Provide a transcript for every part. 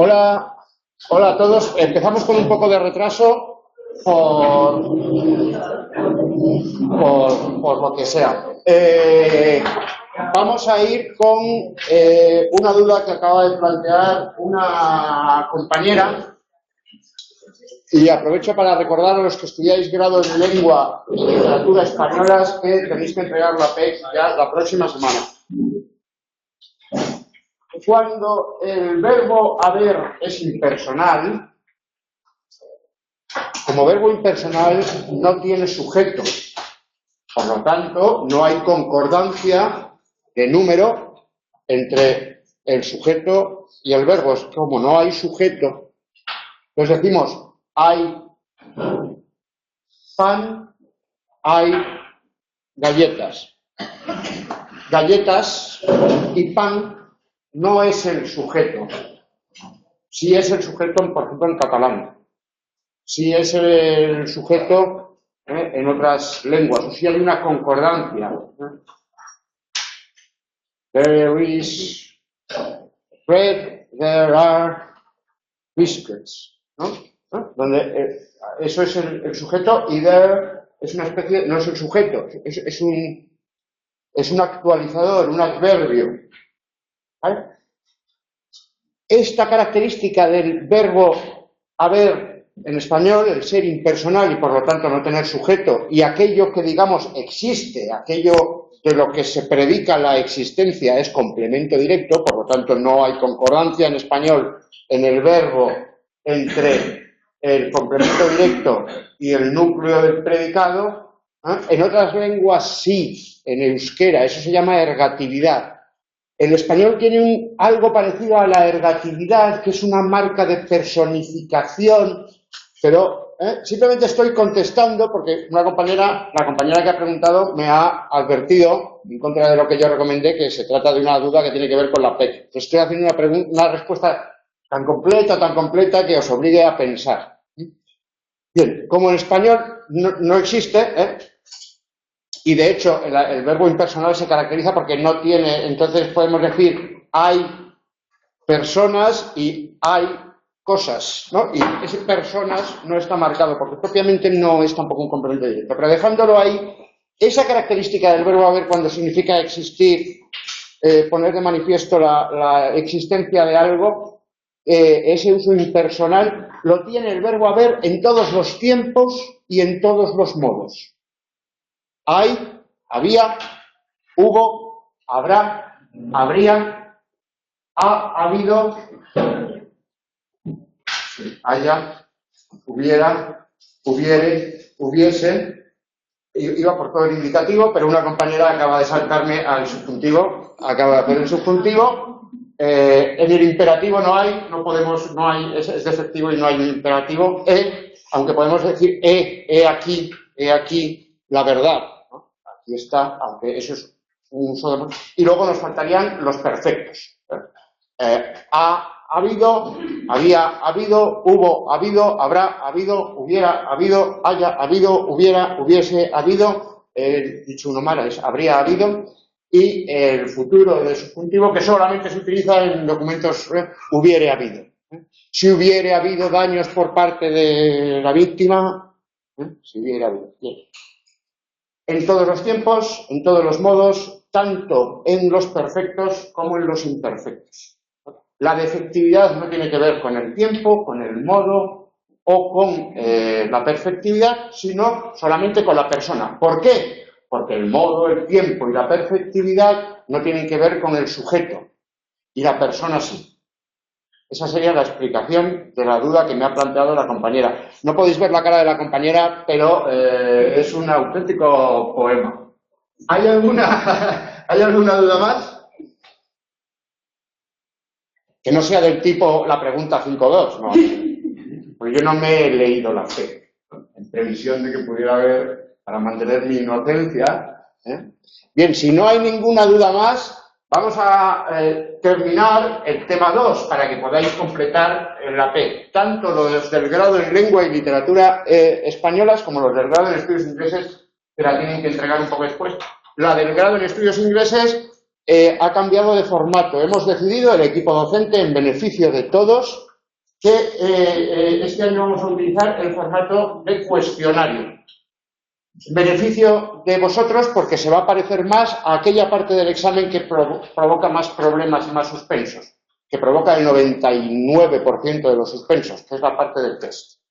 Hola, hola a todos. Empezamos con un poco de retraso por lo que sea. Vamos a ir con una duda que acaba de plantear una compañera y aprovecho para recordar a los que estudiáis grado en lengua y literatura españolas que tenéis que entregar la PEC ya la próxima semana. Cuando el verbo haber es impersonal, como verbo impersonal no tiene sujeto. Por lo tanto, no hay concordancia de número entre el sujeto y el verbo. Como no hay sujeto, pues decimos, hay pan, hay galletas. Galletas y pan no es el sujeto. Sí es el sujeto, por ejemplo, en catalán. Sí es el sujeto en otras lenguas. O sí hay una concordancia. There is bread, there are biscuits. ¿No? Donde eso es el sujeto y there es una especie, no es el sujeto, es un actualizador, un adverbio. ¿Vale? Esta característica del verbo haber en español, el ser impersonal y por lo tanto no tener sujeto, y aquello que digamos existe, aquello de lo que se predica la existencia es complemento directo, por lo tanto no hay concordancia en español en el verbo entre el complemento directo y el núcleo del predicado. En otras lenguas sí, en euskera, eso se llama ergatividad. El español tiene algo parecido a la ergatividad, que es una marca de personificación, pero simplemente estoy contestando porque la compañera que ha preguntado me ha advertido, en contra de lo que yo recomendé, que se trata de una duda que tiene que ver con la PEC. Estoy haciendo una respuesta tan completa que os obligue a pensar. Bien, como en español no existe, y de hecho el verbo impersonal se caracteriza porque no tiene, entonces podemos decir hay personas y hay cosas, ¿no? Y ese personas no está marcado porque propiamente no es tampoco un complemento directo, pero dejándolo ahí, esa característica del verbo haber cuando significa existir, poner de manifiesto la existencia de algo, ese uso impersonal lo tiene el verbo haber en todos los tiempos y en todos los modos. Hay, había, hubo, habrá, habría, ha habido, haya, hubiera, hubiere, hubiese. Iba por todo el indicativo, pero una compañera acaba de saltarme al subjuntivo, acaba de hacer el subjuntivo. En el imperativo no hay, es defectivo y no hay un imperativo. Aunque podemos decir he aquí la verdad. Aquí está, aunque eso es un uso de... Y luego nos faltarían los perfectos. Ha habido, había habido, hubo habido, habrá habido, hubiera habido, haya habido, hubiera, hubiese habido, dicho uno mal, es habría habido, y el futuro del subjuntivo que solamente se utiliza en documentos hubiere habido. Si hubiere habido daños por parte de la víctima, si hubiera habido. Bien. En todos los tiempos, en todos los modos, tanto en los perfectos como en los imperfectos. La defectividad no tiene que ver con el tiempo, con el modo o con la perfectividad, sino solamente con la persona. ¿Por qué? Porque el modo, el tiempo y la perfectividad no tienen que ver con el sujeto y la persona sí. Esa sería la explicación de la duda que me ha planteado la compañera. No podéis ver la cara de la compañera, pero es un auténtico poema. ¿Hay alguna duda más? Que no sea del tipo la pregunta 5.2, no. Porque yo no me he leído la fe, en previsión de que pudiera haber, para mantener mi inocencia. Bien, si no hay ninguna duda más, vamos a terminar el tema 2 para que podáis completar la P. Tanto los del grado en lengua y literatura españolas como los del grado en estudios ingleses, que la tienen que entregar un poco después. La del grado en estudios ingleses ha cambiado de formato. Hemos decidido, el equipo docente, en beneficio de todos, que este año vamos a utilizar el formato de cuestionario. Beneficio de vosotros porque se va a parecer más a aquella parte del examen que provoca más problemas y más suspensos, que provoca el 99% de los suspensos, que es la parte del test.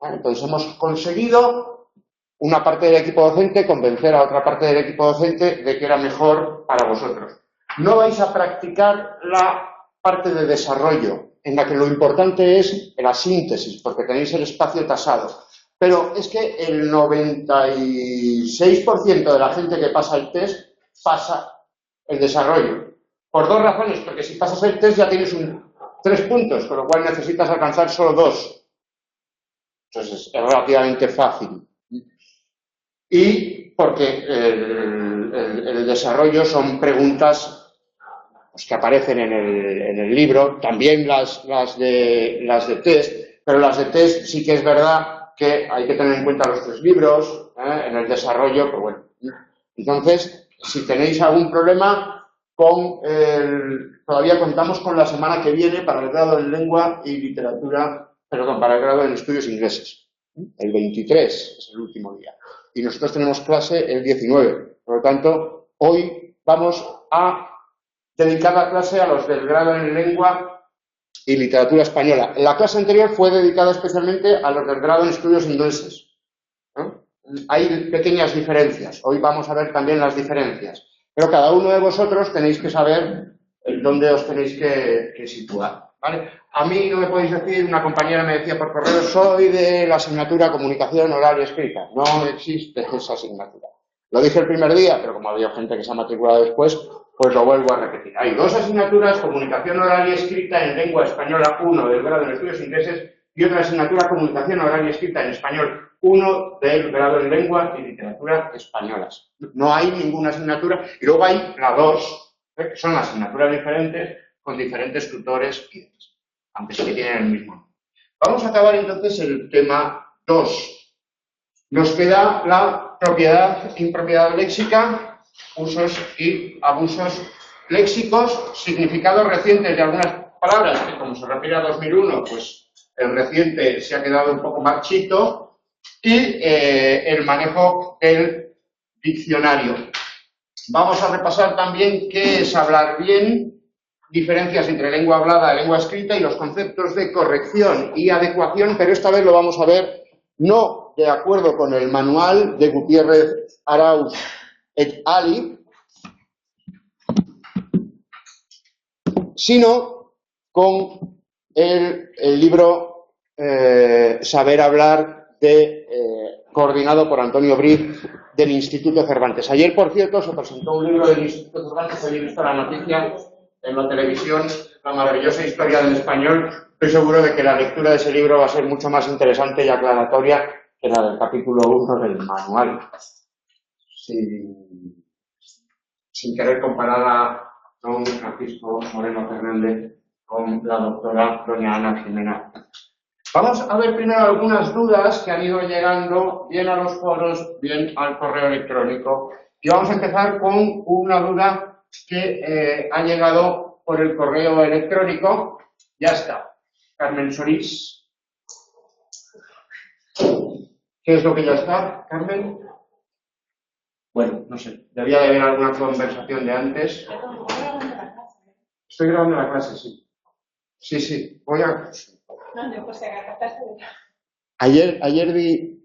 Entonces hemos conseguido una parte del equipo docente convencer a otra parte del equipo docente de que era mejor para vosotros. No vais a practicar la parte de desarrollo, en la que lo importante es la síntesis, porque tenéis el espacio tasado. Pero es que el 96% de la gente que pasa el test pasa el desarrollo. Por dos razones, porque si pasas el test ya tienes 3 puntos, con lo cual necesitas alcanzar solo 2. Entonces es relativamente fácil. Y porque el desarrollo son preguntas pues, que aparecen en el libro, también las de test, pero las de test sí que es verdad que hay que tener en cuenta los 3 libros, en el desarrollo, pues bueno. Entonces, si tenéis algún problema todavía contamos con la semana que viene para el grado en lengua y literatura, perdón, para el grado en estudios ingleses. El 23 es el último día. Y nosotros tenemos clase el 19. Por lo tanto, hoy vamos a dedicar la clase a los del grado en lengua y literatura española. La clase anterior fue dedicada especialmente a los del grado en estudios ingleses. Hay pequeñas diferencias. Hoy vamos a ver también las diferencias. Pero cada uno de vosotros tenéis que saber dónde os tenéis que situar. ¿Vale? A mí no me podéis decir, una compañera me decía por correo, soy de la asignatura comunicación oral y escrita. No existe esa asignatura. Lo dije el primer día, pero como había gente que se ha matriculado después, pues lo vuelvo a repetir. Hay 2 asignaturas, comunicación oral y escrita en lengua española 1 del grado en estudios ingleses y otra asignatura, comunicación oral y escrita en español 1 del grado en lengua y literatura españolas. No hay ninguna asignatura. Y luego hay la 2, que son asignaturas diferentes con diferentes tutores y demás, aunque sí que tienen el mismo nombre. Vamos a acabar entonces el tema 2. Nos queda la propiedad, impropiedad léxica, usos y abusos léxicos, significados recientes de algunas palabras, que como se refiere a 2001, pues el reciente se ha quedado un poco marchito, y el manejo del diccionario. Vamos a repasar también qué es hablar bien, diferencias entre lengua hablada y lengua escrita y los conceptos de corrección y adecuación, pero esta vez lo vamos a ver no de acuerdo con el manual de Gutiérrez Arauz et al., sino con el libro Saber hablar coordinado por Antonio Briz del Instituto Cervantes. Ayer, por cierto, se presentó un libro del Instituto Cervantes, había visto la noticia en la televisión, la maravillosa historia del español. Estoy seguro de que la lectura de ese libro va a ser mucho más interesante y aclaratoria que la del capítulo 1 del manual. Sin querer comparar a don Francisco Moreno Fernández con la doctora doña Ana Jimena. Vamos a ver primero algunas dudas que han ido llegando bien a los foros, bien al correo electrónico. Y vamos a empezar con una duda que ha llegado por el correo electrónico. Ya está. Carmen Solís. ¿Qué es lo que ya está, Carmen? Bueno, no sé. Debía de haber alguna conversación de antes. Estoy grabando la clase, sí. Sí. Voy a... No, pues Ayer vi...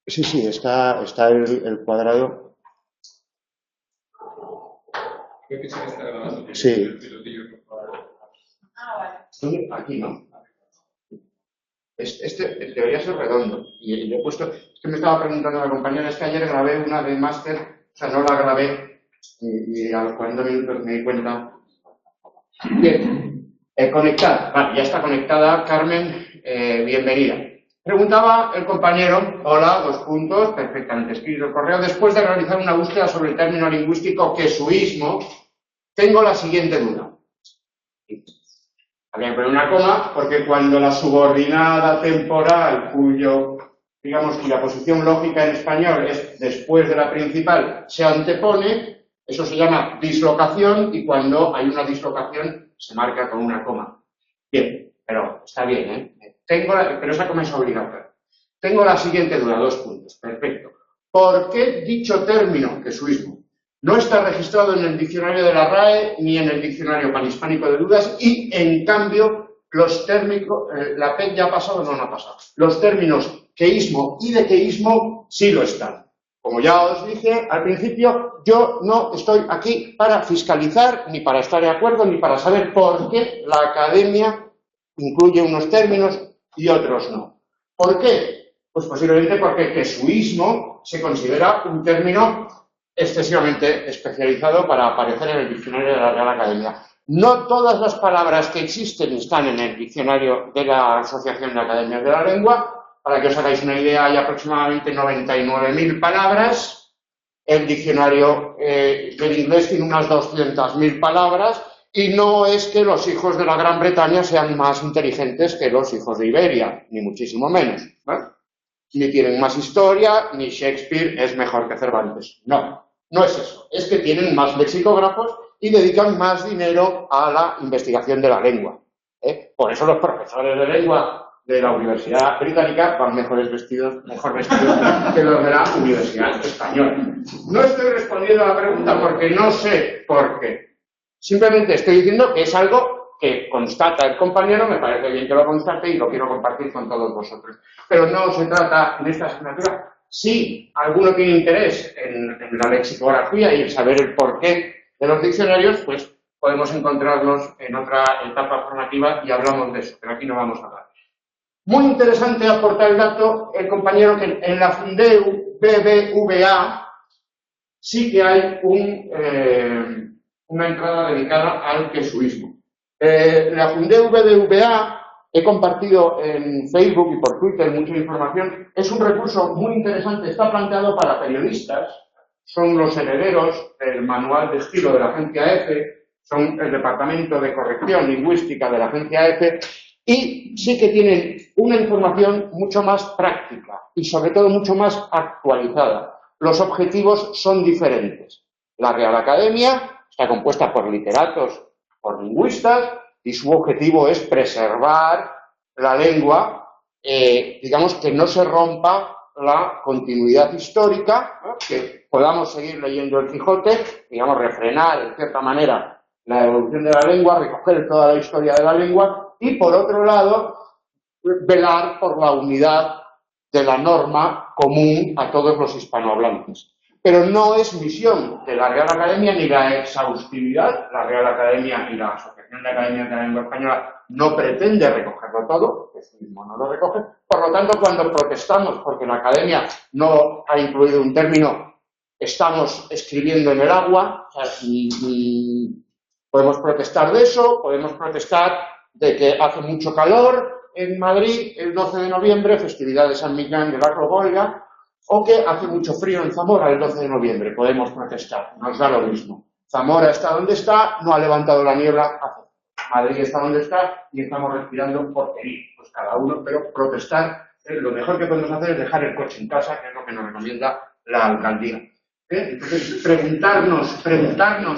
Sí, está el cuadrado. Creo que sí que está grabando. Sí. Vale. Aquí no. Este debería ser redondo. Y le he puesto... Es que me estaba preguntando la compañera, es que ayer grabé una de máster, o sea, no la grabé, y a los 40 minutos me di cuenta. Bien. Conectar. Vale, ya está conectada, Carmen. Bienvenida. Preguntaba el compañero, hola, 2 puntos, perfectamente escrito el correo. Después de realizar una búsqueda sobre el término lingüístico quesuismo, tengo la siguiente duda. Habría que poner una coma, porque cuando la subordinada temporal, cuya posición lógica en español es después de la principal, se antepone, Eso se llama dislocación y cuando hay una dislocación se marca con una coma. Bien, pero está bien, ¿eh? Pero esa coma es obligatoria. Tengo la siguiente duda, 2 puntos. Perfecto. ¿Por qué dicho término, jesuismo, no está registrado en el diccionario de la RAE ni en el diccionario panhispánico de dudas y, en cambio, los términos, la PEC ya ha pasado o no ha pasado? Los términos queísmo y dequeísmo sí lo están. Como ya os dije al principio, yo no estoy aquí para fiscalizar, ni para estar de acuerdo, ni para saber por qué la academia incluye unos términos y otros no. ¿Por qué? Pues posiblemente porque jesuismo se considera un término excesivamente especializado para aparecer en el diccionario de la Real Academia. No todas las palabras que existen están en el diccionario de la Asociación de Academias de la Lengua. Para que os hagáis una idea, hay aproximadamente 99.000 palabras. El diccionario del inglés tiene unas 200.000 palabras. Y no es que los hijos de la Gran Bretaña sean más inteligentes que los hijos de Iberia, ni muchísimo menos, ¿vale? Ni tienen más historia, ni Shakespeare es mejor que Cervantes. No, no es eso. Es que tienen más lexicógrafos y dedican más dinero a la investigación de la lengua. Por eso los profesores de lengua de la Universidad Británica van mejor vestidos que los de la Universidad Española. No estoy respondiendo a la pregunta porque no sé por qué. Simplemente estoy diciendo que es algo que constata el compañero, me parece bien que lo constate y lo quiero compartir con todos vosotros. Pero no se trata en esta asignatura. Si alguno tiene interés en la lexicografía y en saber el porqué de los diccionarios, pues podemos encontrarnos en otra etapa formativa y hablamos de eso, pero aquí no vamos a hablar. Muy interesante aportar el dato el compañero que en la Fundeu BBVA sí que hay una entrada dedicada al jesuismo. La Fundeu BBVA, he compartido en Facebook y por Twitter mucha información, es un recurso muy interesante, está planteado para periodistas, son los herederos del manual de estilo de la agencia EFE, son el departamento de corrección lingüística de la agencia EFE, y sí que tienen una información mucho más práctica y sobre todo mucho más actualizada. Los objetivos son diferentes. La Real Academia está compuesta por literatos, por lingüistas, y su objetivo es preservar la lengua, digamos que no se rompa la continuidad histórica, ¿no? Que podamos seguir leyendo el Quijote, digamos, refrenar en cierta manera la evolución de la lengua, recoger toda la historia de la lengua y, por otro lado, velar por la unidad de la norma común a todos los hispanohablantes. Pero no es misión de la Real Academia ni la exhaustividad. La Real Academia y la Asociación de Academias de la Lengua Española no pretende recogerlo todo, eso mismo no lo recoge. Por lo tanto, cuando protestamos porque la Academia no ha incluido un término, estamos escribiendo en el agua. O sea, podemos protestar de eso, podemos protestar de que hace mucho calor en Madrid el 12 de noviembre, festividad de San Millán de la Robolga, o que hace mucho frío en Zamora el 12 de noviembre, podemos protestar, nos da lo mismo. Zamora está donde está, no ha levantado la niebla, Madrid está donde está y estamos respirando porquería. Pues cada uno, pero protestar, lo mejor que podemos hacer es dejar el coche en casa, que es lo que nos recomienda la alcaldía. Entonces, preguntarnos,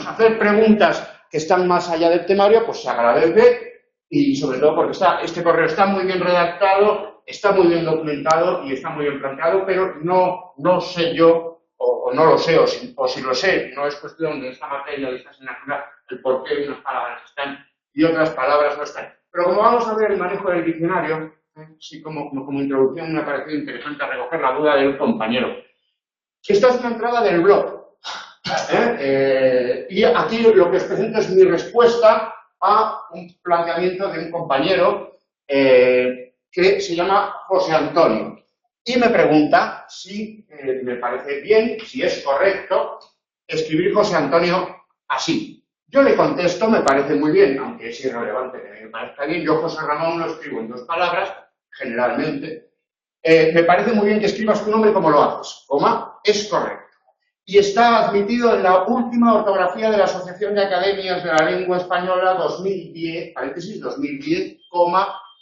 hacer preguntas que están más allá del temario, pues se agradece y sobre todo porque este correo está muy bien redactado, está muy bien documentado y está muy bien planteado, pero no sé yo, o no lo sé, o si lo sé, no es cuestión de esta materia, de esta asignatura, el por qué unas palabras están y otras palabras no están. Pero como vamos a ver el manejo del diccionario, sí como introducción me ha parecido interesante recoger la duda del compañero. Esta es una entrada del blog. Y aquí lo que os presento es mi respuesta a un planteamiento de un compañero que se llama José Antonio. Y me pregunta si me parece bien, si es correcto, escribir José Antonio así. Yo le contesto, me parece muy bien, aunque es irrelevante que me parezca bien. Yo José Ramón lo escribo en 2 palabras, generalmente. Me parece muy bien que escribas tu nombre como lo haces, coma, es correcto. Y está admitido en la última ortografía de la Asociación de Academias de la Lengua Española 2010, paréntesis, 2010,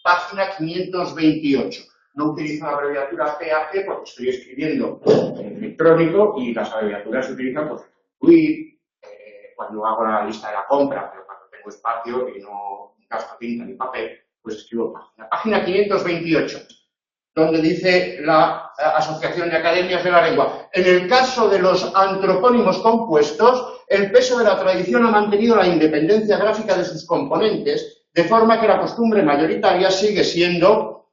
página 528. No utilizo la abreviatura PAC porque estoy escribiendo en electrónico y las abreviaturas se utilizan pues tweet, cuando hago la lista de la compra, pero cuando tengo espacio y no gasto tinta ni papel, pues escribo página. Página 528, donde dice la Asociación de Academias de la Lengua. En el caso de los antropónimos compuestos, el peso de la tradición ha mantenido la independencia gráfica de sus componentes, de forma que la costumbre mayoritaria sigue siendo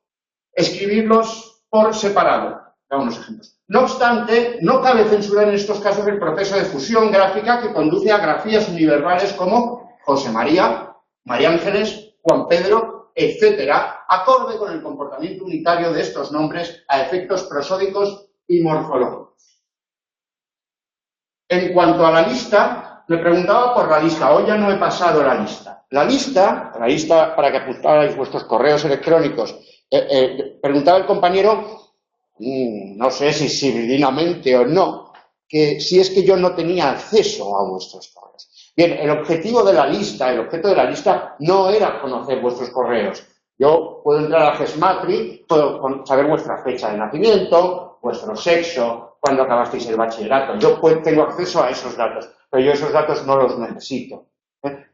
escribirlos por separado. Da unos ejemplos. No obstante, no cabe censurar en estos casos el proceso de fusión gráfica que conduce a grafías universales como José María, María Ángeles, Juan Pedro, etcétera, acorde con el comportamiento unitario de estos nombres a efectos prosódicos y morfológicos. En cuanto a la lista, me preguntaba por la lista. Hoy ya no he pasado la lista. La lista para que apuntarais vuestros correos electrónicos. Preguntaba el compañero, no sé si civilinamente o no, que si es que yo no tenía acceso a vuestros correos. Bien, el objeto de la lista no era conocer vuestros correos. Yo puedo entrar a Gesmatri, puedo saber vuestra fecha de nacimiento, vuestro sexo, cuándo acabasteis el bachillerato. Yo tengo acceso a esos datos, pero yo esos datos no los necesito.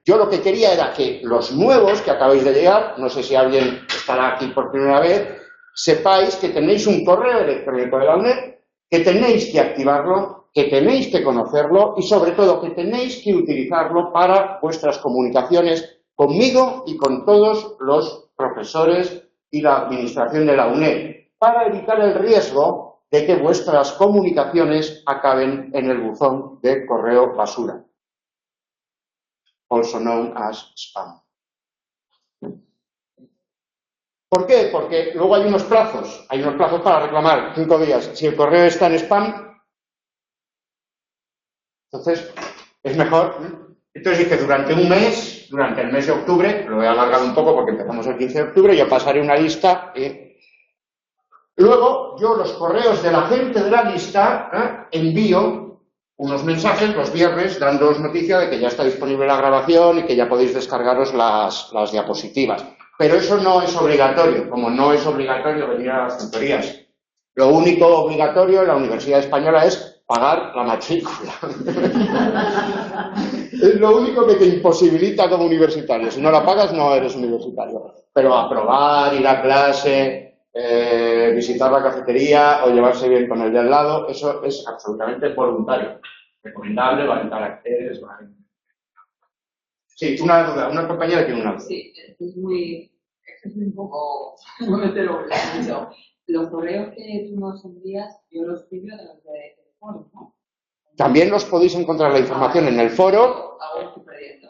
Yo lo que quería era que los nuevos que acabáis de llegar, no sé si alguien estará aquí por primera vez, sepáis que tenéis un correo electrónico de la UNED, que tenéis que activarlo, que tenéis que conocerlo y sobre todo que tenéis que utilizarlo para vuestras comunicaciones conmigo y con todos los profesores y la administración de la UNED, para evitar el riesgo de que vuestras comunicaciones acaben en el buzón de correo basura, also known as spam. ¿Por qué? Porque luego hay unos plazos para reclamar 5 días. Si el correo está en spam, entonces es mejor. Entonces dice, durante un mes, durante el mes de octubre, lo he alargado un poco porque empezamos el 15 de octubre, yo pasaré una lista. Luego, yo los correos de la gente de la lista envío unos mensajes los viernes dándoos noticia de que ya está disponible la grabación y que ya podéis descargaros las diapositivas. Pero eso no es obligatorio, como no es obligatorio venir a las tutorías. Lo único obligatorio en la Universidad Española es pagar la matrícula. Es lo único que te imposibilita como universitario. Si no la pagas, no eres universitario. Pero aprobar, ir a clase, visitar la cafetería o llevarse bien con el de al lado, eso es absolutamente voluntario. Recomendable, vale en caracteres, vale. Sí, una duda, una compañera tiene una duda. Sí, es un poco, no me te lo dicho. Los correos que tú nos envías, yo los pido de los de teléfono, ¿no? También los podéis encontrar la información en el foro.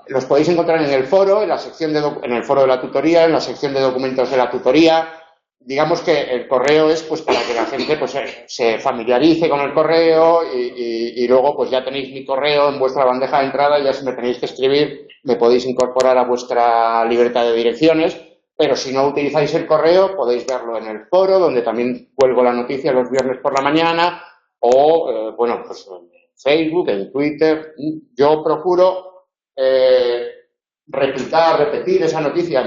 Los podéis encontrar en el foro, en la sección en el foro de la tutoría, en la sección de documentos de la tutoría. Digamos que el correo es pues para que la gente pues se familiarice con el correo y luego pues ya tenéis mi correo en vuestra bandeja de entrada, ya si me tenéis que escribir me podéis incorporar a vuestra libreta de direcciones, pero si no utilizáis el correo podéis verlo en el foro, donde también cuelgo la noticia los viernes por la mañana, o bueno, pues en Facebook, en Twitter. Yo procuro repetir esa noticia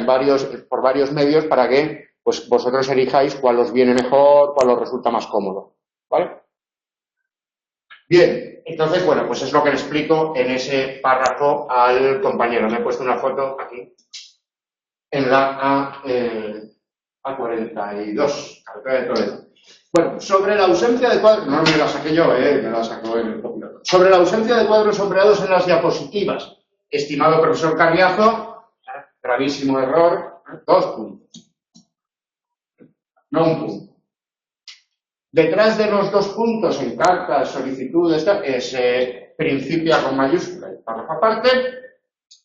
por varios medios para que pues vosotros elijáis cuál os viene mejor, cuál os resulta más cómodo, ¿vale? Bien, entonces, bueno, pues es lo que le explico en ese párrafo al compañero. Me he puesto una foto aquí, en la A42, carretera de Toledo. Bueno, sobre la ausencia de cuadros, no me la saqué yo, me la sacó el copiloto. Sobre la ausencia de cuadros sombreados en las diapositivas, estimado profesor Carriazo, gravísimo error, 2 puntos. No un punto. Detrás de los 2 puntos en cartas, solicitudes, es principia con mayúscula y párrafo aparte.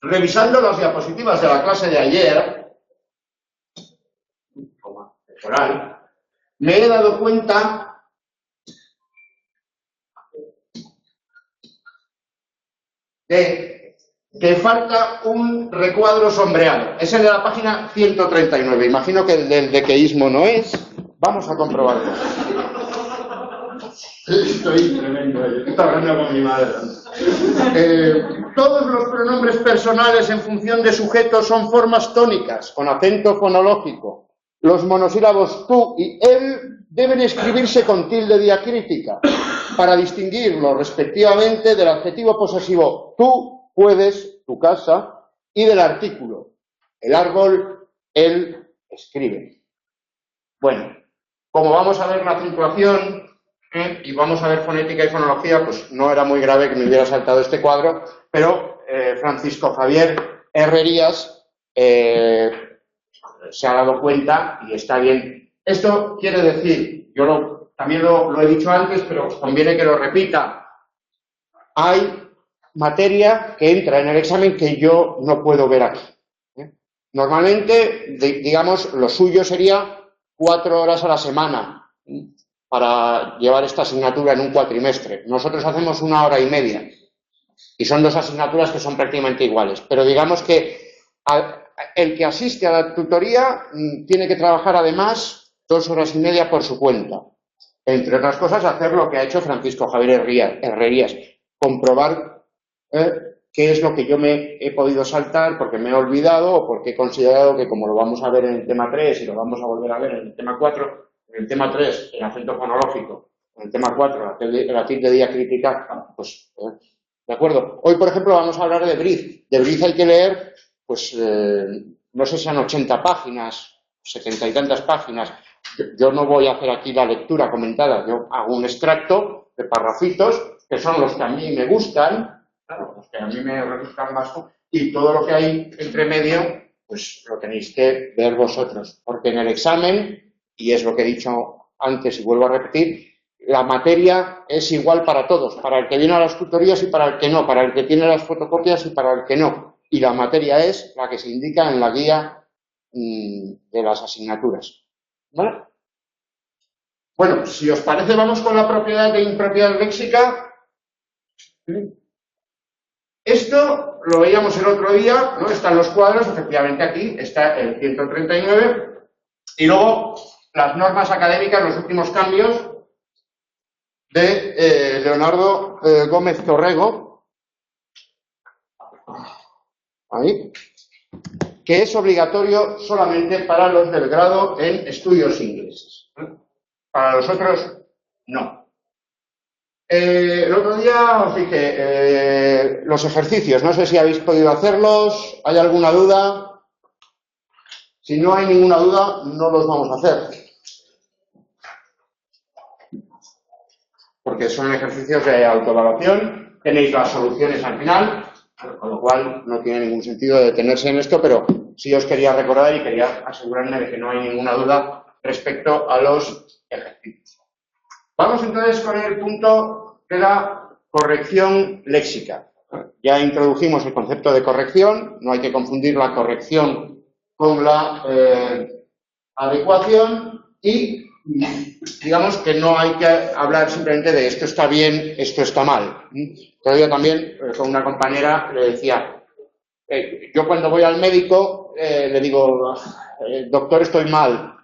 Revisando las diapositivas de la clase de ayer, como temporal, me he dado cuenta de que falta un recuadro sombreado. Es el de la página 139. Imagino que el del dequeísmo no es. Vamos a comprobarlo. Estoy tremendo. Estoy hablando con mi madre. Todos los pronombres personales en función de sujeto son formas tónicas, con acento fonológico. Los monosílabos tú y él deben escribirse con tilde diacrítica para distinguirlo respectivamente del adjetivo posesivo tú puedes, tu casa, y del artículo. El árbol, él escribe. Bueno, como vamos a ver la acentuación y vamos a ver fonética y fonología, pues no era muy grave que me hubiera saltado este cuadro, pero Francisco Javier Herrerías se ha dado cuenta y está bien. Esto quiere decir, yo también lo he dicho antes, pero conviene que lo repita. Hay materia que entra en el examen que yo no puedo ver aquí. Normalmente, digamos, lo suyo sería 4 horas a la semana para llevar esta asignatura en un cuatrimestre. Nosotros hacemos 1 hora y media y son 2 asignaturas que son prácticamente iguales. Pero digamos que el que asiste a la tutoría tiene que trabajar además 2 horas y media por su cuenta. Entre otras cosas, hacer lo que ha hecho Francisco Javier Herrerías, comprobar qué es lo que yo me he podido saltar porque me he olvidado o porque he considerado que, como lo vamos a ver en el tema 3 y lo vamos a volver a ver en el tema 4, en el tema 3 el acento fonológico, en el tema 4 la tilde diacrítica, pues, ¿de acuerdo? Hoy, por ejemplo, vamos a hablar de Briz. De Briz hay que leer, pues, no sé si son 80 páginas, 70 y tantas páginas. Yo no voy a hacer aquí la lectura comentada, yo hago un extracto de parrafitos, que son los que a mí me gustan, claro, los que a mí me resultan más, y todo lo que hay entre medio, pues lo tenéis que ver vosotros, porque en el examen, y es lo que he dicho antes y vuelvo a repetir, la materia es igual para todos, para el que viene a las tutorías y para el que no, para el que tiene las fotocopias y para el que no, y la materia es la que se indica en la guía de las asignaturas. ¿Vale? Bueno, si os parece, vamos con la propiedad e impropiedad léxica. Esto lo veíamos el otro día, ¿no? Están los cuadros, efectivamente aquí está el 139, y luego las normas académicas, los últimos cambios de Leonardo Gómez Torrego, ahí, que es obligatorio solamente para los del grado en estudios ingleses. Para los otros, no. El otro día os dije los ejercicios, no sé si habéis podido hacerlos, ¿hay alguna duda? Si no hay ninguna duda, no los vamos a hacer. Porque son ejercicios de autoevaluación, tenéis las soluciones al final, con lo cual no tiene ningún sentido detenerse en esto, pero sí os quería recordar y quería asegurarme de que no hay ninguna duda respecto a los ejercicios. Vamos entonces con el punto de la corrección léxica. Ya introdujimos el concepto de corrección, no hay que confundir la corrección con la adecuación y digamos que no hay que hablar simplemente de esto está bien, esto está mal. Todavía también con una compañera le decía, yo cuando voy al médico le digo, doctor, estoy mal,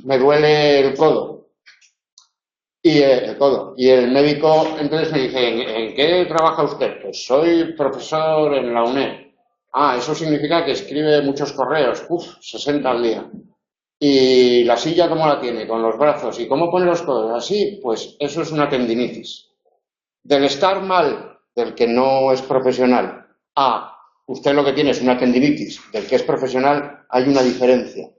me duele el codo. Y el médico entonces me dice, ¿en qué trabaja usted? Pues soy profesor en la UNED. Ah, eso significa que escribe muchos correos, 60 al día. ¿Y la silla cómo la tiene? Con los brazos. ¿Y cómo pone los codos? Así, pues eso es una tendinitis. Del estar mal, del que no es profesional, a usted lo que tiene es una tendinitis, del que es profesional, hay una diferencia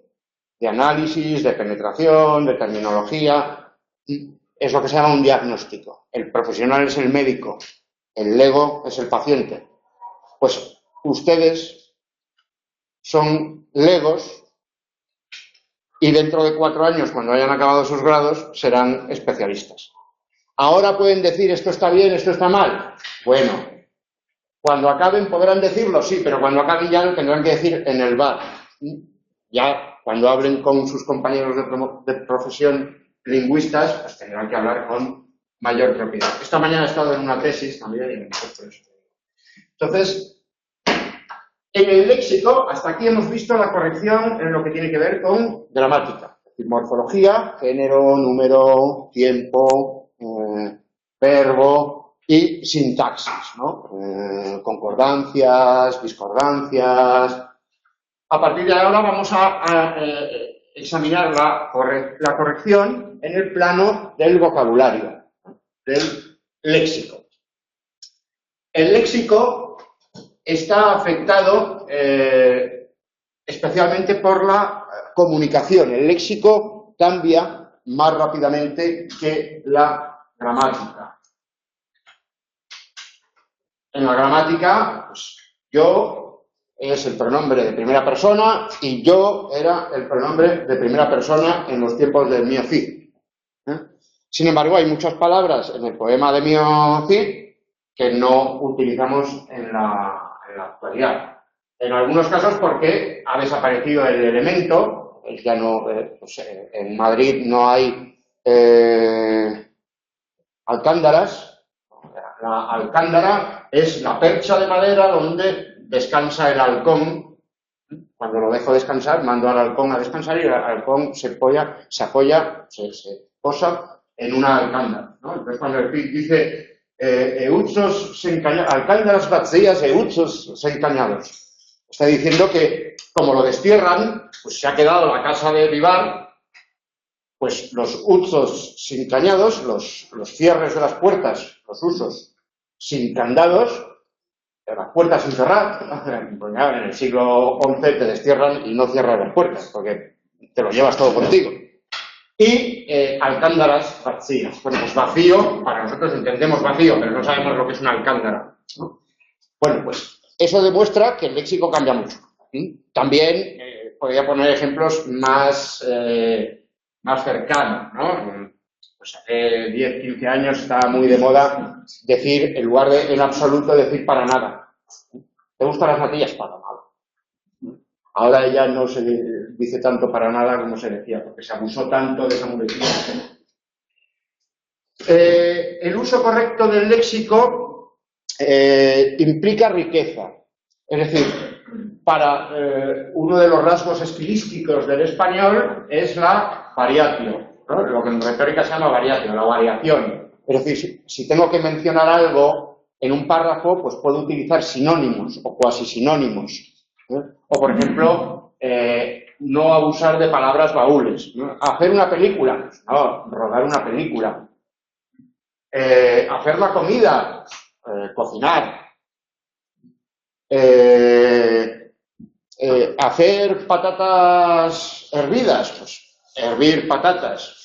de análisis, de penetración, de terminología. Es lo que se llama un diagnóstico. El profesional es el médico, el lego es el paciente. Pues ustedes son legos y dentro de 4 años, cuando hayan acabado sus grados, serán especialistas. Ahora pueden decir esto está bien, esto está mal. Bueno, cuando acaben podrán decirlo, sí, pero cuando acaben ya lo tendrán que decir en el bar. Ya cuando hablen con sus compañeros de profesión lingüistas, pues tendrán que hablar con mayor propiedad. Esta mañana he estado en una tesis también y me he puesto eso. Entonces, en el léxico, hasta aquí hemos visto la corrección en lo que tiene que ver con gramática. Es decir, morfología, género, número, tiempo, verbo y sintaxis, ¿no? Concordancias, discordancias. A partir de ahora vamos a examinar la corrección en el plano del vocabulario, del léxico. El léxico está afectado especialmente por la comunicación. El léxico cambia más rápidamente que la gramática. En la gramática, pues, yo es el pronombre de primera persona y yo era el pronombre de primera persona en los tiempos del Mio Cid. Sin embargo, hay muchas palabras en el poema de Mio Cid que no utilizamos en la actualidad. En algunos casos porque ha desaparecido el elemento, ya no, pues, en Madrid no hay alcándaras. La alcándara es la percha de madera donde descansa el halcón. Cuando lo dejo descansar, mando al halcón a descansar y el halcón se posa en una alcándara, ¿no? Entonces cuando el Cid dice alcándaras vacías, euchos encañados, está diciendo que como lo destierran, pues se ha quedado la casa de Vivar, pues los usos sin cañados, los cierres de las puertas, los usos sin candados, las puertas sin cerrar, pues ya en el siglo XI te destierran y no cierran las puertas, porque te lo llevas todo contigo. Y alcándaras vacías. Bueno, pues vacío, para nosotros entendemos vacío, pero no sabemos lo que es una alcándara, ¿no? Bueno, pues eso demuestra que el léxico cambia mucho. También podría poner ejemplos más cercanos, ¿no? Pues hace 10, 15 años estaba muy de moda decir, en lugar de en absoluto, decir para nada. ¿Te gustan las natillas? Para nada. Ahora ya no se dice tanto para nada como se decía, porque se abusó tanto de esa muletilla. El uso correcto del léxico implica riqueza. Es decir, para uno de los rasgos estilísticos del español es la variatio, ¿no? Lo que en retórica se llama variatio, la variación. Es decir, si tengo que mencionar algo en un párrafo, pues puedo utilizar sinónimos o cuasi sinónimos. O, por ejemplo, no abusar de palabras baúles, ¿no? Hacer una película, no, rodar una película. Hacer la comida, cocinar. Hacer patatas hervidas, pues hervir patatas.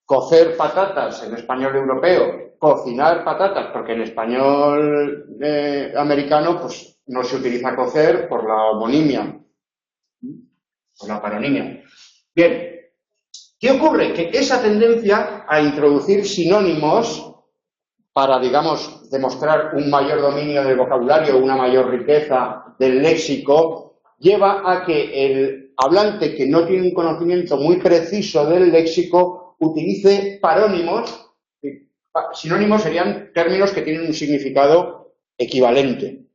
Cocer patatas en español europeo, cocinar patatas, porque en español americano pues no se utiliza cocer por la homonimia, por la paronimia. Bien, ¿qué ocurre? Que esa tendencia a introducir sinónimos para, digamos, demostrar un mayor dominio del vocabulario, una mayor riqueza del léxico, lleva a que el hablante que no tiene un conocimiento muy preciso del léxico utilice parónimos. Sinónimos serían términos que tienen un significado equivalente.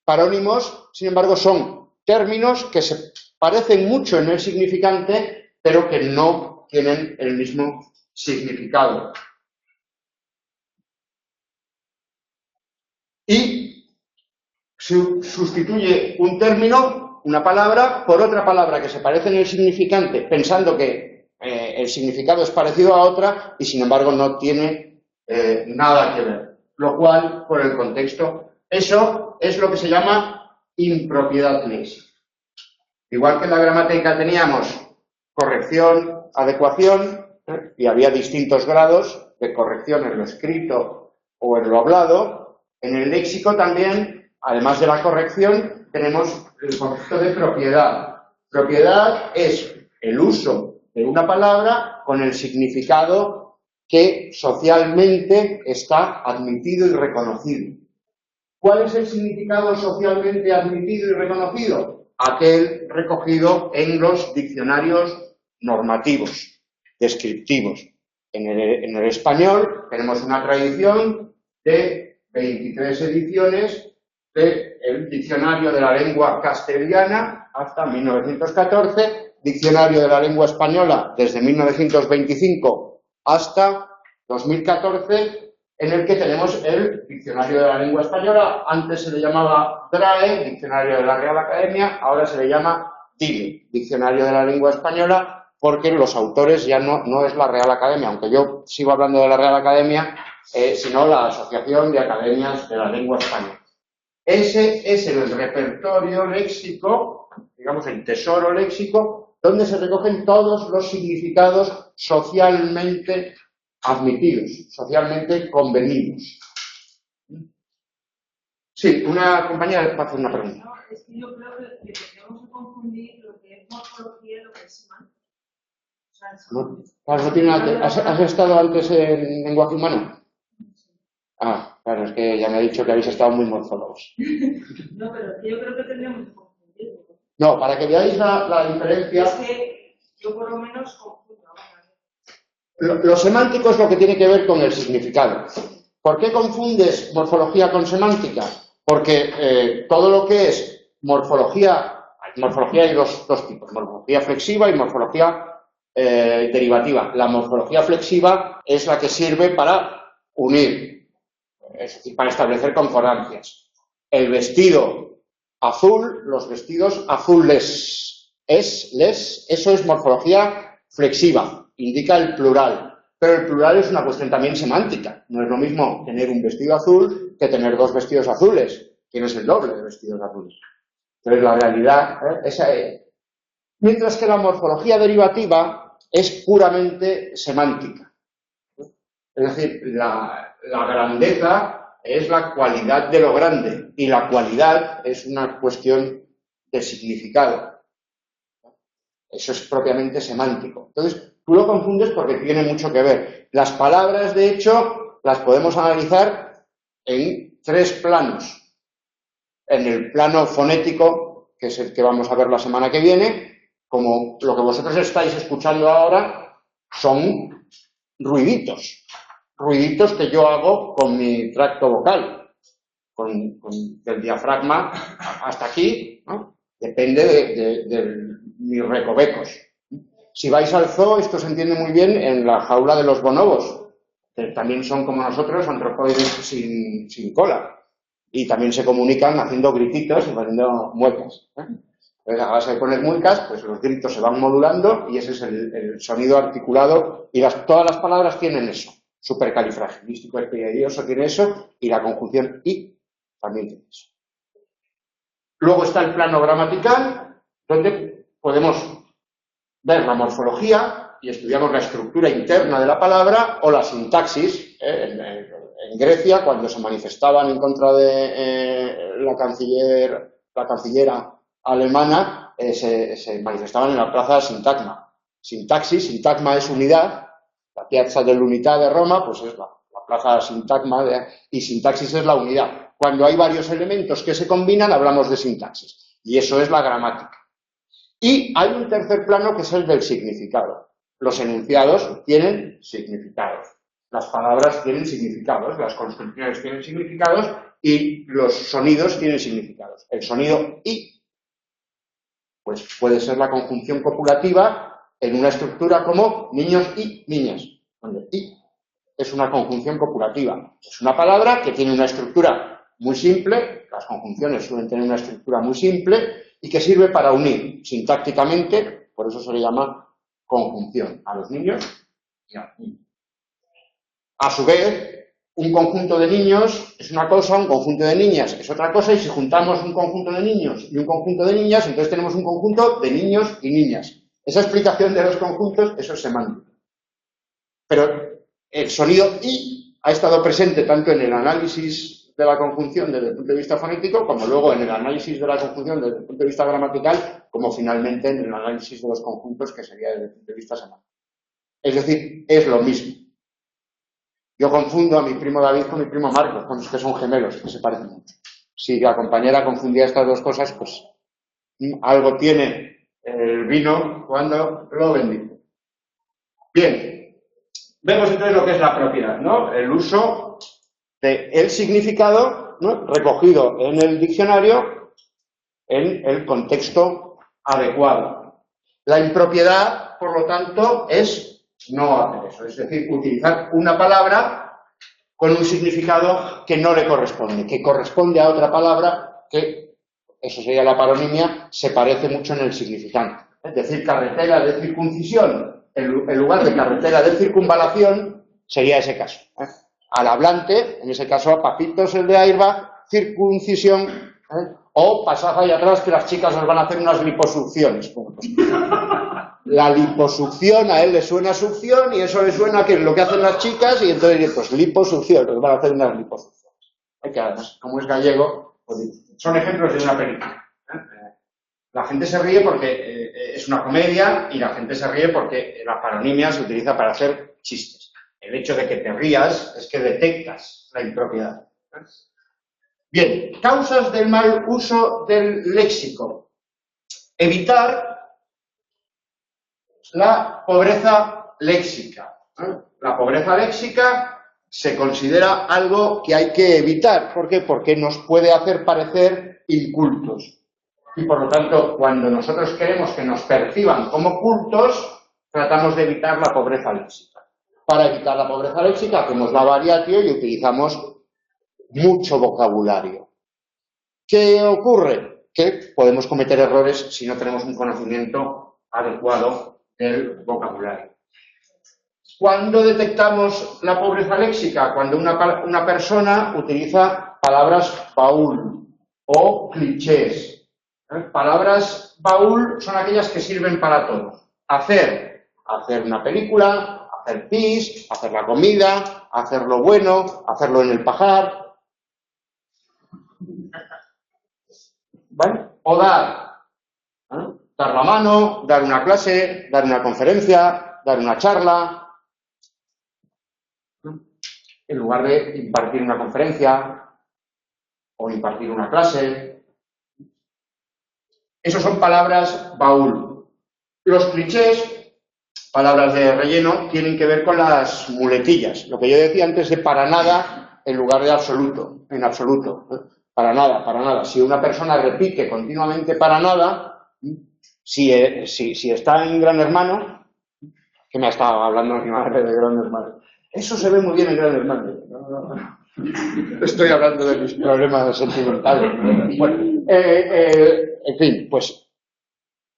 Parónimos, sin embargo, son términos que se parecen mucho en el significante, pero que no tienen el mismo significado. Y se sustituye un término, una palabra, por otra palabra que se parece en el significante, pensando que el significado es parecido a otra y sin embargo no tiene nada que ver. Lo cual, por el contexto, eso es lo que se llama impropiedad léxica. Igual que en la gramática teníamos corrección, adecuación, y había distintos grados de corrección en lo escrito o en lo hablado, en el léxico también, además de la corrección, tenemos el concepto de propiedad. Propiedad es el uso de una palabra con el significado que socialmente está admitido y reconocido. ¿Cuál es el significado socialmente admitido y reconocido? Aquel recogido en los diccionarios normativos, descriptivos. En el español tenemos una tradición de 23 ediciones del Diccionario de la Lengua Castellana hasta 1914, Diccionario de la Lengua Española desde 1925 hasta 2014, en el que tenemos el Diccionario de la Lengua Española. Antes se le llamaba DRAE, Diccionario de la Real Academia, ahora se le llama DILE, Diccionario de la Lengua Española, porque los autores ya no es la Real Academia, aunque yo sigo hablando de la Real Academia, sino la Asociación de Academias de la Lengua Española. Ese es el repertorio léxico, digamos el tesoro léxico, donde se recogen todos los significados socialmente admitidos, socialmente convenidos. Sí, una compañera va a hacer una pregunta. No, es que yo creo que tenemos que confundir lo que es morfología y lo que es semántica. O sea, No, claro, no tiene nada. ¿Has estado antes en lenguaje humano? Ah, claro, es que ya me ha dicho que habéis estado muy morfólogos. No, pero yo creo que tendríamos que confundirlo. No, para que veáis la diferencia. Es que yo por lo menos confundo. Lo semántico es lo que tiene que ver con el significado. ¿Por qué confundes morfología con semántica? Porque todo lo que es morfología hay dos tipos, morfología flexiva y morfología derivativa. La morfología flexiva es la que sirve para unir, es decir, para establecer concordancias. El vestido azul, los vestidos azules, eso es morfología flexiva, indica el plural. Pero el plural es una cuestión también semántica. No es lo mismo tener un vestido azul que tener dos vestidos azules. Tienes el doble de vestidos azules. Entonces la realidad, esa es. Mientras que la morfología derivativa es puramente semántica. Es decir, la grandeza es la cualidad de lo grande y la cualidad es una cuestión de significado. Eso es propiamente semántico. Entonces, tú lo confundes porque tiene mucho que ver. Las palabras, de hecho, las podemos analizar en tres planos. En el plano fonético, que es el que vamos a ver la semana que viene, como lo que vosotros estáis escuchando ahora, son ruiditos. Ruiditos que yo hago con mi tracto vocal, del diafragma hasta aquí, ¿no? Depende de mis recovecos. Si vais al zoo, esto se entiende muy bien en la jaula de los bonobos, que también son como nosotros, antropóides sin cola. Y también se comunican haciendo grititos y haciendo muecas. Entonces, a base de poner muecas, pues los gritos se van modulando y ese es el sonido articulado. Y todas las palabras tienen eso. Supercalifragilístico espialidioso tiene eso y la conjunción y también tiene eso. Luego está el plano gramatical, donde podemos ver la morfología y estudiamos la estructura interna de la palabra o la sintaxis. En Grecia, cuando se manifestaban en contra de la cancillera alemana, se manifestaban en la plaza Sintagma. Sintaxis, sintagma es unidad, la Piazza dell'Unità de Roma, pues es la plaza Sintagma, y sintaxis es la unidad. Cuando hay varios elementos que se combinan, hablamos de sintaxis, y eso es la gramática. Y hay un tercer plano que es el del significado. Los enunciados tienen significados. Las palabras tienen significados, las construcciones tienen significados y los sonidos tienen significados. El sonido y, pues puede ser la conjunción copulativa en una estructura como niños y niñas, donde y es una conjunción copulativa. Es una palabra que tiene una estructura muy simple, las conjunciones suelen tener una estructura muy simple y que sirve para unir sintácticamente, por eso se le llama conjunción, a los niños y a los niños. A su vez, un conjunto de niños es una cosa, un conjunto de niñas es otra cosa, y si juntamos un conjunto de niños y un conjunto de niñas, entonces tenemos un conjunto de niños y niñas. Esa explicación de los conjuntos, eso es semántico. Pero el sonido y ha estado presente tanto en el análisis de la conjunción desde el punto de vista fonético, como luego en el análisis de la conjunción desde el punto de vista gramatical, como finalmente en el análisis de los conjuntos, que sería desde el punto de vista semántico. Es decir, es lo mismo. Yo confundo a mi primo David con mi primo Marcos, con los que son gemelos, que se parecen mucho. Si la compañera confundía estas dos cosas, pues algo tiene el vino cuando lo bendice. Bien, vemos entonces lo que es la propiedad, ¿no? El uso del significado, ¿no?, recogido en el diccionario en el contexto adecuado. La impropiedad, por lo tanto, es no hacer eso, es decir, utilizar una palabra con un significado que no le corresponde, que corresponde a otra palabra que, eso sería la paronimia, se parece mucho en el significante. Es decir, carretera de circuncisión, en lugar de carretera de circunvalación, sería ese caso. Al hablante, en ese caso a Papitos el de Airbag, circuncisión, o pasad ahí atrás que las chicas os van a hacer unas liposucciones. Bueno, pues, la liposucción a él le suena succión y eso le suena que es lo que hacen las chicas y entonces pues liposucción, os van a hacer unas liposucciones. Que además, como es gallego, pues, son ejemplos de una película. La gente se ríe porque es una comedia y la gente se ríe porque la paronimia se utiliza para hacer chistes. El hecho de que te rías es que detectas la impropiedad. Bien, causas del mal uso del léxico. Evitar la pobreza léxica. La pobreza léxica se considera algo que hay que evitar. ¿Por qué? Porque nos puede hacer parecer incultos. Y por lo tanto, cuando nosotros queremos que nos perciban como cultos, tratamos de evitar la pobreza léxica. Para evitar la pobreza léxica, hacemos la variatio y utilizamos mucho vocabulario. ¿Qué ocurre? Que podemos cometer errores si no tenemos un conocimiento adecuado del vocabulario. ¿Cuándo detectamos la pobreza léxica? Cuando una persona utiliza palabras baúl o clichés. Palabras baúl son aquellas que sirven para todo. Hacer una película, hacer pis, hacer la comida, hacer lo bueno, hacerlo en el pajar. ¿Vale? O dar. Dar la mano, dar una clase, dar una conferencia, dar una charla. En lugar de impartir una conferencia o impartir una clase. Esos son palabras baúl. Los clichés, palabras de relleno, tienen que ver con las muletillas. Lo que yo decía antes de para nada en lugar de absoluto, en absoluto. Para nada, para nada. Si una persona repite continuamente para nada, si está en Gran Hermano, que me ha estado hablando mi madre de Gran Hermano, eso se ve muy bien en Gran Hermano. Estoy hablando de mis problemas sentimentales. Bueno, en fin, pues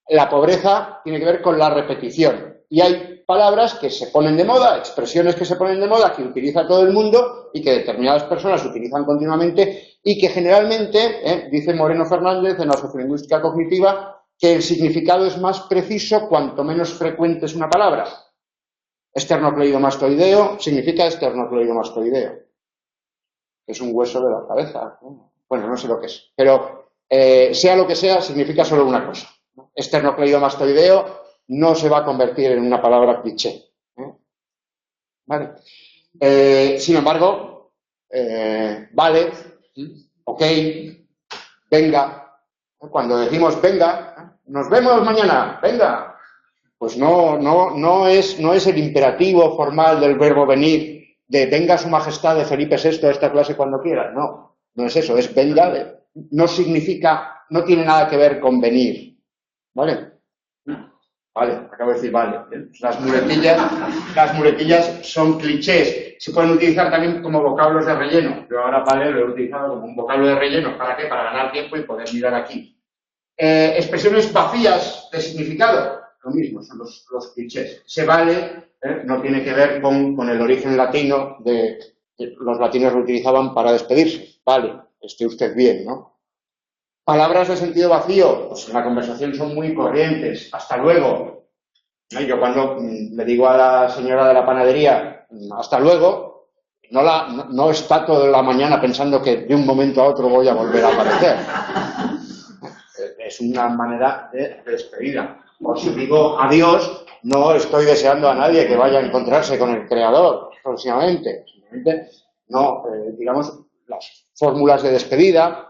la pobreza tiene que ver con la repetición. Y hay palabras que se ponen de moda, expresiones que se ponen de moda, que utiliza todo el mundo y que determinadas personas utilizan continuamente y que generalmente, dice Moreno Fernández en la sociolingüística cognitiva, que el significado es más preciso cuanto menos frecuente es una palabra. Esternocleidomastoideo significa esternocleidomastoideo. Es un hueso de la cabeza. Bueno, no sé lo que es. Pero sea lo que sea, significa solo una cosa. Esternocleidomastoideo no se va a convertir en una palabra cliché. ¿Vale? Sin embargo, vale, ok, venga. Cuando decimos venga, nos vemos mañana, venga. Pues no es el imperativo formal del verbo venir de venga su majestad de Felipe VI a esta clase cuando quiera. No es eso, es venga, no significa, no tiene nada que ver con venir. ¿Vale? Vale, acabo de decir vale. Las muletillas son clichés. Se pueden utilizar también como vocablos de relleno. Yo ahora vale lo he utilizado como un vocablo de relleno. ¿Para qué? Para ganar tiempo y poder mirar aquí. Expresiones vacías de significado. Lo mismo, son los clichés. Se vale, no tiene que ver con el origen latino de que los latinos lo utilizaban para despedirse. Vale, esté usted bien, ¿no? Palabras de sentido vacío, pues en la conversación son muy corrientes. Hasta luego. Yo cuando le digo a la señora de la panadería, hasta luego, no está toda la mañana pensando que de un momento a otro voy a volver a aparecer. Es una manera de despedida. O si digo adiós, no estoy deseando a nadie que vaya a encontrarse con el creador próximamente. Simplemente, no, digamos, las fórmulas de despedida,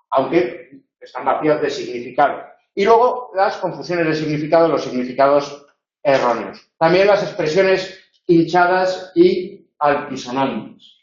aunque están vacías de significado. Y luego las confusiones de significado, los significados erróneos. También las expresiones hinchadas y altisonantes.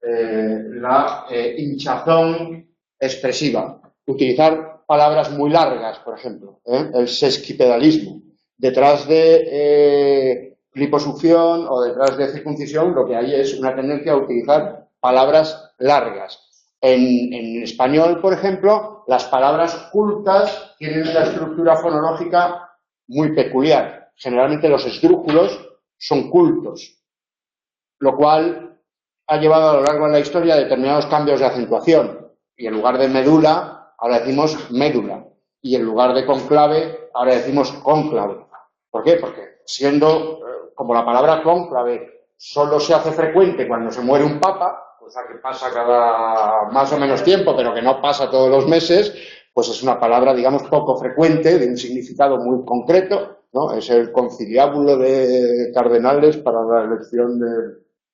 La hinchazón expresiva. Utilizar palabras muy largas, por ejemplo. El sesquipedalismo. Detrás de liposucción o detrás de circuncisión lo que hay es una tendencia a utilizar palabras largas. En español, por ejemplo, las palabras cultas tienen una estructura fonológica muy peculiar. Generalmente los esdrújulos son cultos, lo cual ha llevado a lo largo de la historia determinados cambios de acentuación. Y en lugar de medula, ahora decimos médula. Y en lugar de conclave, ahora decimos cónclave. ¿Por qué? Porque siendo, como la palabra cónclave solo se hace frecuente cuando se muere un papa, cosa que pasa cada más o menos tiempo, pero que no pasa todos los meses, pues es una palabra, digamos, poco frecuente, de un significado muy concreto, ¿no? Es el conciliábulo de cardenales para la elección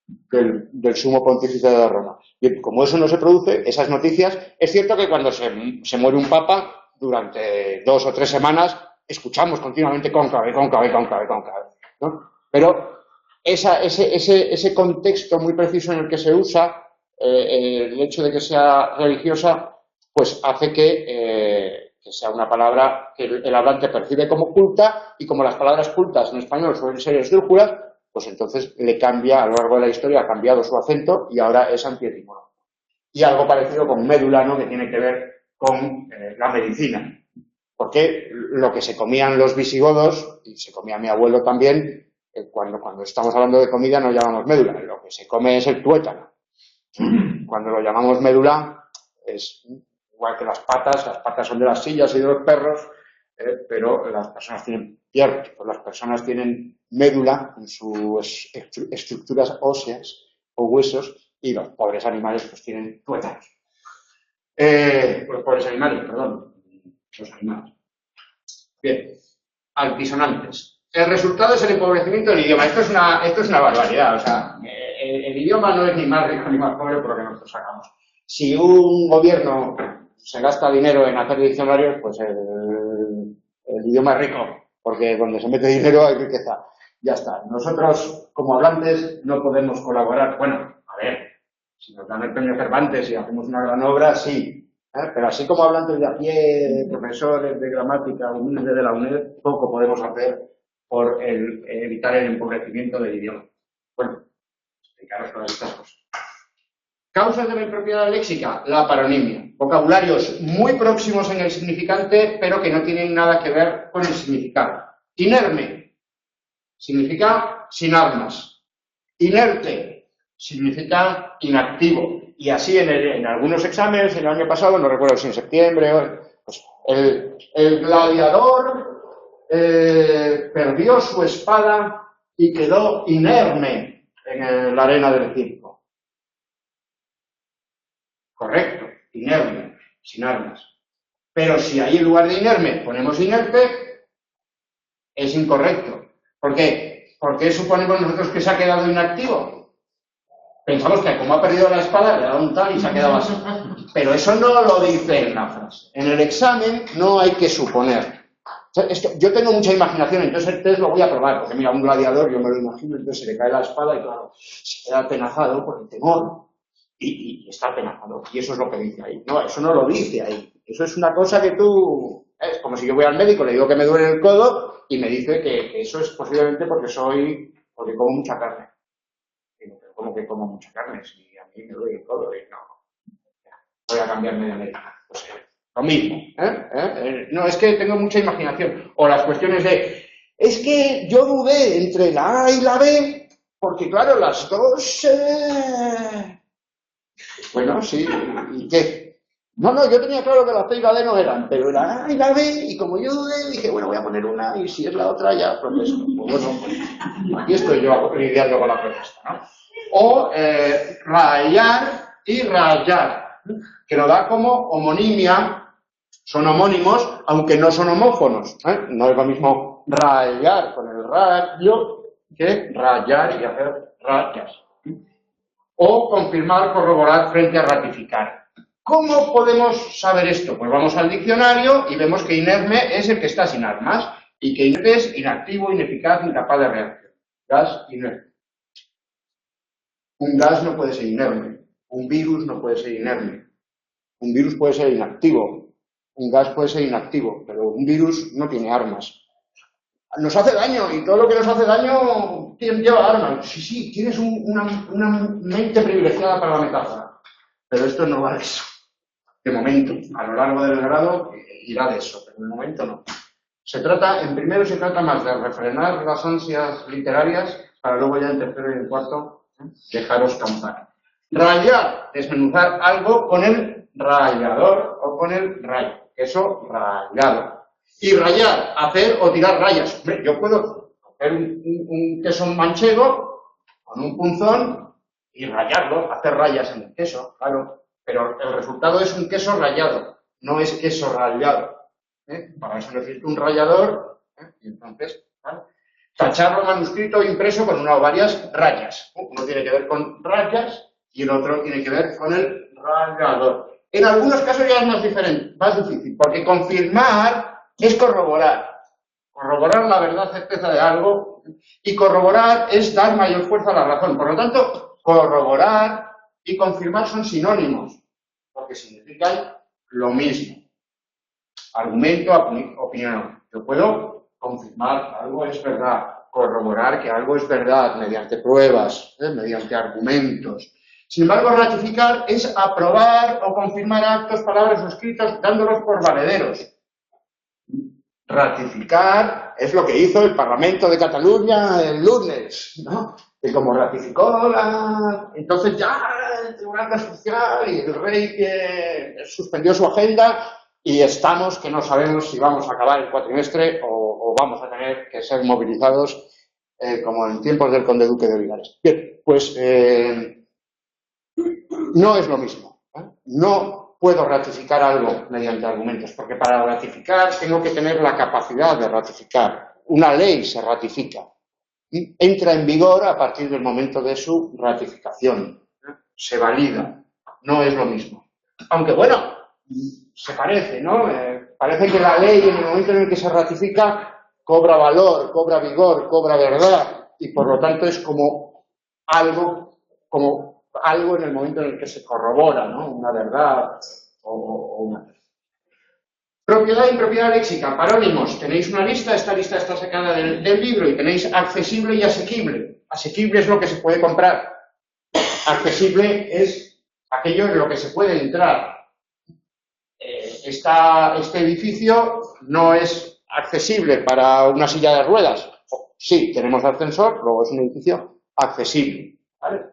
del sumo pontífice de Roma. Y como eso no se produce, esas noticias, es cierto que cuando se muere un papa, durante 2 o 3 semanas, escuchamos continuamente cónclave, cónclave, cónclave, cónclave, ¿no? Pero ese contexto muy preciso en el que se usa, el hecho de que sea religiosa, pues hace que sea una palabra que el hablante percibe como culta, y como las palabras cultas en español suelen ser esdrújulas, pues entonces le cambia, a lo largo de la historia ha cambiado su acento y ahora es antietimológico. Y algo parecido con médula, ¿no? Que tiene que ver con la medicina. Porque lo que se comían los visigodos, y se comía mi abuelo también, cuando estamos hablando de comida no llamamos médula, lo que se come es el tuétano. Cuando lo llamamos médula es igual que las patas son de las sillas y de los perros, pero las personas tienen piernas, pues las personas tienen médula en sus estructuras óseas o huesos, y los pobres animales pues tienen tuétanos. Los pobres animales, perdón, los animales. Bien, altisonantes. El resultado es el empobrecimiento del idioma. Esto es una barbaridad. O sea, el idioma no es ni más rico ni más pobre por lo que nosotros hagamos. Si un gobierno se gasta dinero en hacer diccionarios, pues el idioma es rico, porque donde se mete dinero hay riqueza. Ya está. Nosotros, como hablantes, no podemos colaborar. Bueno, a ver, si nos dan el premio Cervantes y hacemos una gran obra, sí. Pero así como hablantes de a pie, profesores de gramática humilde de la UNED, poco podemos hacer por evitar el empobrecimiento del idioma. Bueno, explicaros todas estas cosas. Causas de la impropiedad léxica, la paronimia. Vocabularios muy próximos en el significante, pero que no tienen nada que ver con el significado. Inerme significa sin armas. Inerte significa inactivo. Y así en algunos exámenes, el año pasado, no recuerdo si en septiembre, pues el gladiador perdió su espada y quedó inerme en la arena del circo. Correcto, inerme, sin armas. Pero si ahí en lugar de inerme ponemos inerte, es incorrecto. ¿Por qué? ¿Por qué suponemos nosotros que se ha quedado inactivo? Pensamos que como ha perdido la espada, le ha dado un tal y se ha quedado así. Pero eso no lo dice en la frase. En el examen no hay que suponer. O sea, yo tengo mucha imaginación, entonces el test lo voy a probar. Porque mira, un gladiador, yo me lo imagino, entonces se le cae la espada y claro, se queda atenazado por el temor. Y está atenazado. Y eso es lo que dice ahí. No, eso no lo dice ahí. Eso es una cosa que tú... Es como si yo voy al médico, le digo que me duele el codo y me dice que eso es posiblemente porque como mucha carne. Como que como mucha carne, si a mí me duele el codo y no, voy a cambiarme de médica. Pues lo mismo, no, es que tengo mucha imaginación. O las cuestiones de, es que yo dudé entre la A y la B, porque claro, las dos... Bueno, sí, ¿y qué? No, yo tenía claro que la C y la D no eran, pero la A y la B, y como yo dudé, dije, bueno, voy a poner una, y si es la otra, ya protesto. Pues bueno, pues aquí estoy yo lidiando con la protesta, ¿no? O rayar y rayar, que lo da como homonimia, son homónimos, aunque no son homófonos, no es lo mismo rayar con el rayo que rayar y hacer rayas. O confirmar, corroborar frente a ratificar. ¿Cómo podemos saber esto? Pues vamos al diccionario y vemos que inerme es el que está sin armas y que inerte es inactivo, ineficaz, incapaz de reacción. Gas inerte. Un gas no puede ser inerme, un virus no puede ser inerme, un virus puede ser inactivo, un gas puede ser inactivo, pero un virus no tiene armas. Nos hace daño, y todo lo que nos hace daño lleva armas. Sí, tienes una mente privilegiada para la metáfora, pero esto no va de eso. De momento, a lo largo del grado irá de eso, pero de momento no. Primero se trata más de refrenar las ansias literarias, para luego ya en tercero y en cuarto dejaros campar. Rallar, desmenuzar algo con el rallador o con el rayo. Queso rallado. Y rallar, hacer o tirar rayas. Hombre, yo puedo hacer un queso manchego con un punzón y rallarlo, hacer rayas en el queso, claro. Pero el resultado es un queso rallado, no es queso rallado. Para eso necesito un rallador, y entonces, ¿vale? Tacharlo manuscrito o impreso con una o varias rayas. Uno tiene que ver con rayas y el otro tiene que ver con el rallador. En algunos casos ya es más diferente, más difícil, porque confirmar es corroborar. Corroborar la verdad, certeza de algo, y corroborar es dar mayor fuerza a la razón. Por lo tanto, corroborar y confirmar son sinónimos, porque significan lo mismo. Argumento, opinión. Yo puedo confirmar que algo es verdad, corroborar que algo es verdad mediante pruebas, mediante argumentos. Sin embargo, ratificar es aprobar o confirmar actos, palabras o escritos dándolos por valederos. Ratificar es lo que hizo el Parlamento de Cataluña el lunes, ¿no? Y como ratificó entonces ya el Tribunal Constitucional y el rey que suspendió su agenda y estamos que no sabemos si vamos a acabar el cuatrimestre o vamos a tener que ser movilizados como en tiempos del conde duque de Olivares. Bien, pues no es lo mismo, ¿eh? No puedo ratificar algo mediante argumentos, porque para ratificar tengo que tener la capacidad de ratificar. Una ley se ratifica y entra en vigor a partir del momento de su ratificación. Se valida. No es lo mismo. Aunque bueno, se parece, ¿no? Parece que la ley en el momento en el que se ratifica cobra valor, cobra vigor, cobra verdad y por lo tanto es como algo en el momento en el que se corrobora, ¿no? Una verdad o una... Propiedad y impropiedad léxica, parónimos. Tenéis una lista, esta lista está sacada del libro y tenéis accesible y asequible. Asequible es lo que se puede comprar. Accesible es aquello en lo que se puede entrar. Este edificio no es accesible para una silla de ruedas. Sí, tenemos ascensor, luego es un edificio accesible, ¿vale?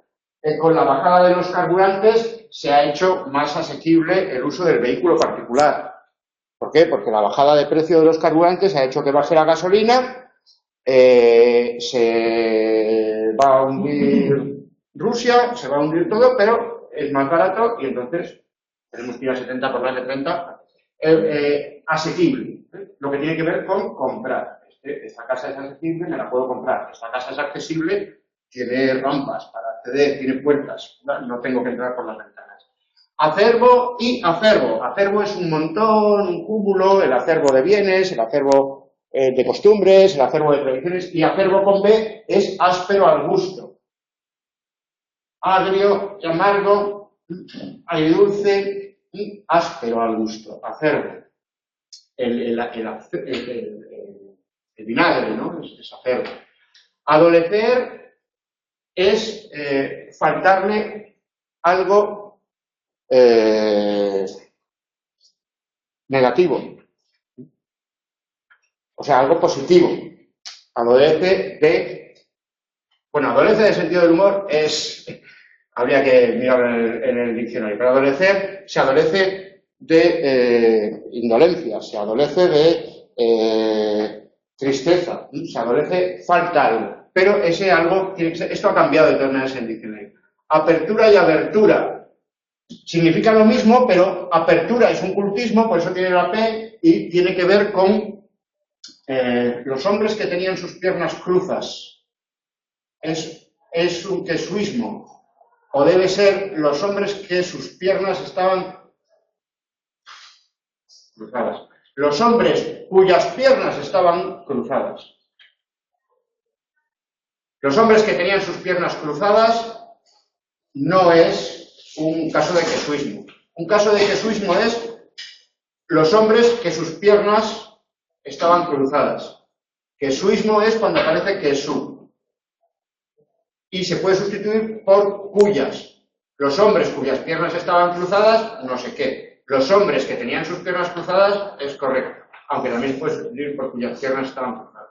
Con la bajada de los carburantes se ha hecho más asequible el uso del vehículo particular. ¿Por qué? Porque la bajada de precio de los carburantes ha hecho que baje la gasolina, se va a hundir Rusia, se va a hundir todo, pero es más barato y entonces tenemos que ir a 70 por más de 30. Asequible, lo que tiene que ver con comprar. Esta casa es asequible, me la puedo comprar. Esta casa es accesible, tiene rampas para acceder, tiene puertas, no tengo que entrar por las ventanas. Acervo y acervo. Acervo es un montón, un cúmulo, el acervo de bienes, el acervo de costumbres, el acervo de tradiciones, y acervo con B es áspero al gusto. Agrio y amargo, agridulce y áspero al gusto. Acervo. El vinagre, ¿no? Es acervo. Adolecer es faltarle algo negativo, o sea, algo positivo. Adolece de sentido del humor habría que mirar en el diccionario, pero adolecer se adolece de indolencia, se adolece de tristeza, se adolece, falta algo. Pero ese algo, esto ha cambiado de todas maneras en el diccionario. Apertura y abertura significa lo mismo, pero apertura es un cultismo, por eso tiene la P, y tiene que ver con los hombres que tenían sus piernas cruzas. Es un quesuismo. O debe ser los hombres que sus piernas estaban cruzadas. Los hombres cuyas piernas estaban cruzadas. Los hombres que tenían sus piernas cruzadas no es un caso de quesuismo. Un caso de quesuismo es los hombres que sus piernas estaban cruzadas. Quesuismo es cuando aparece quesú. Y se puede sustituir por cuyas. Los hombres cuyas piernas estaban cruzadas, no sé qué. Los hombres que tenían sus piernas cruzadas es correcto. Aunque también se puede sustituir por cuyas piernas estaban cruzadas.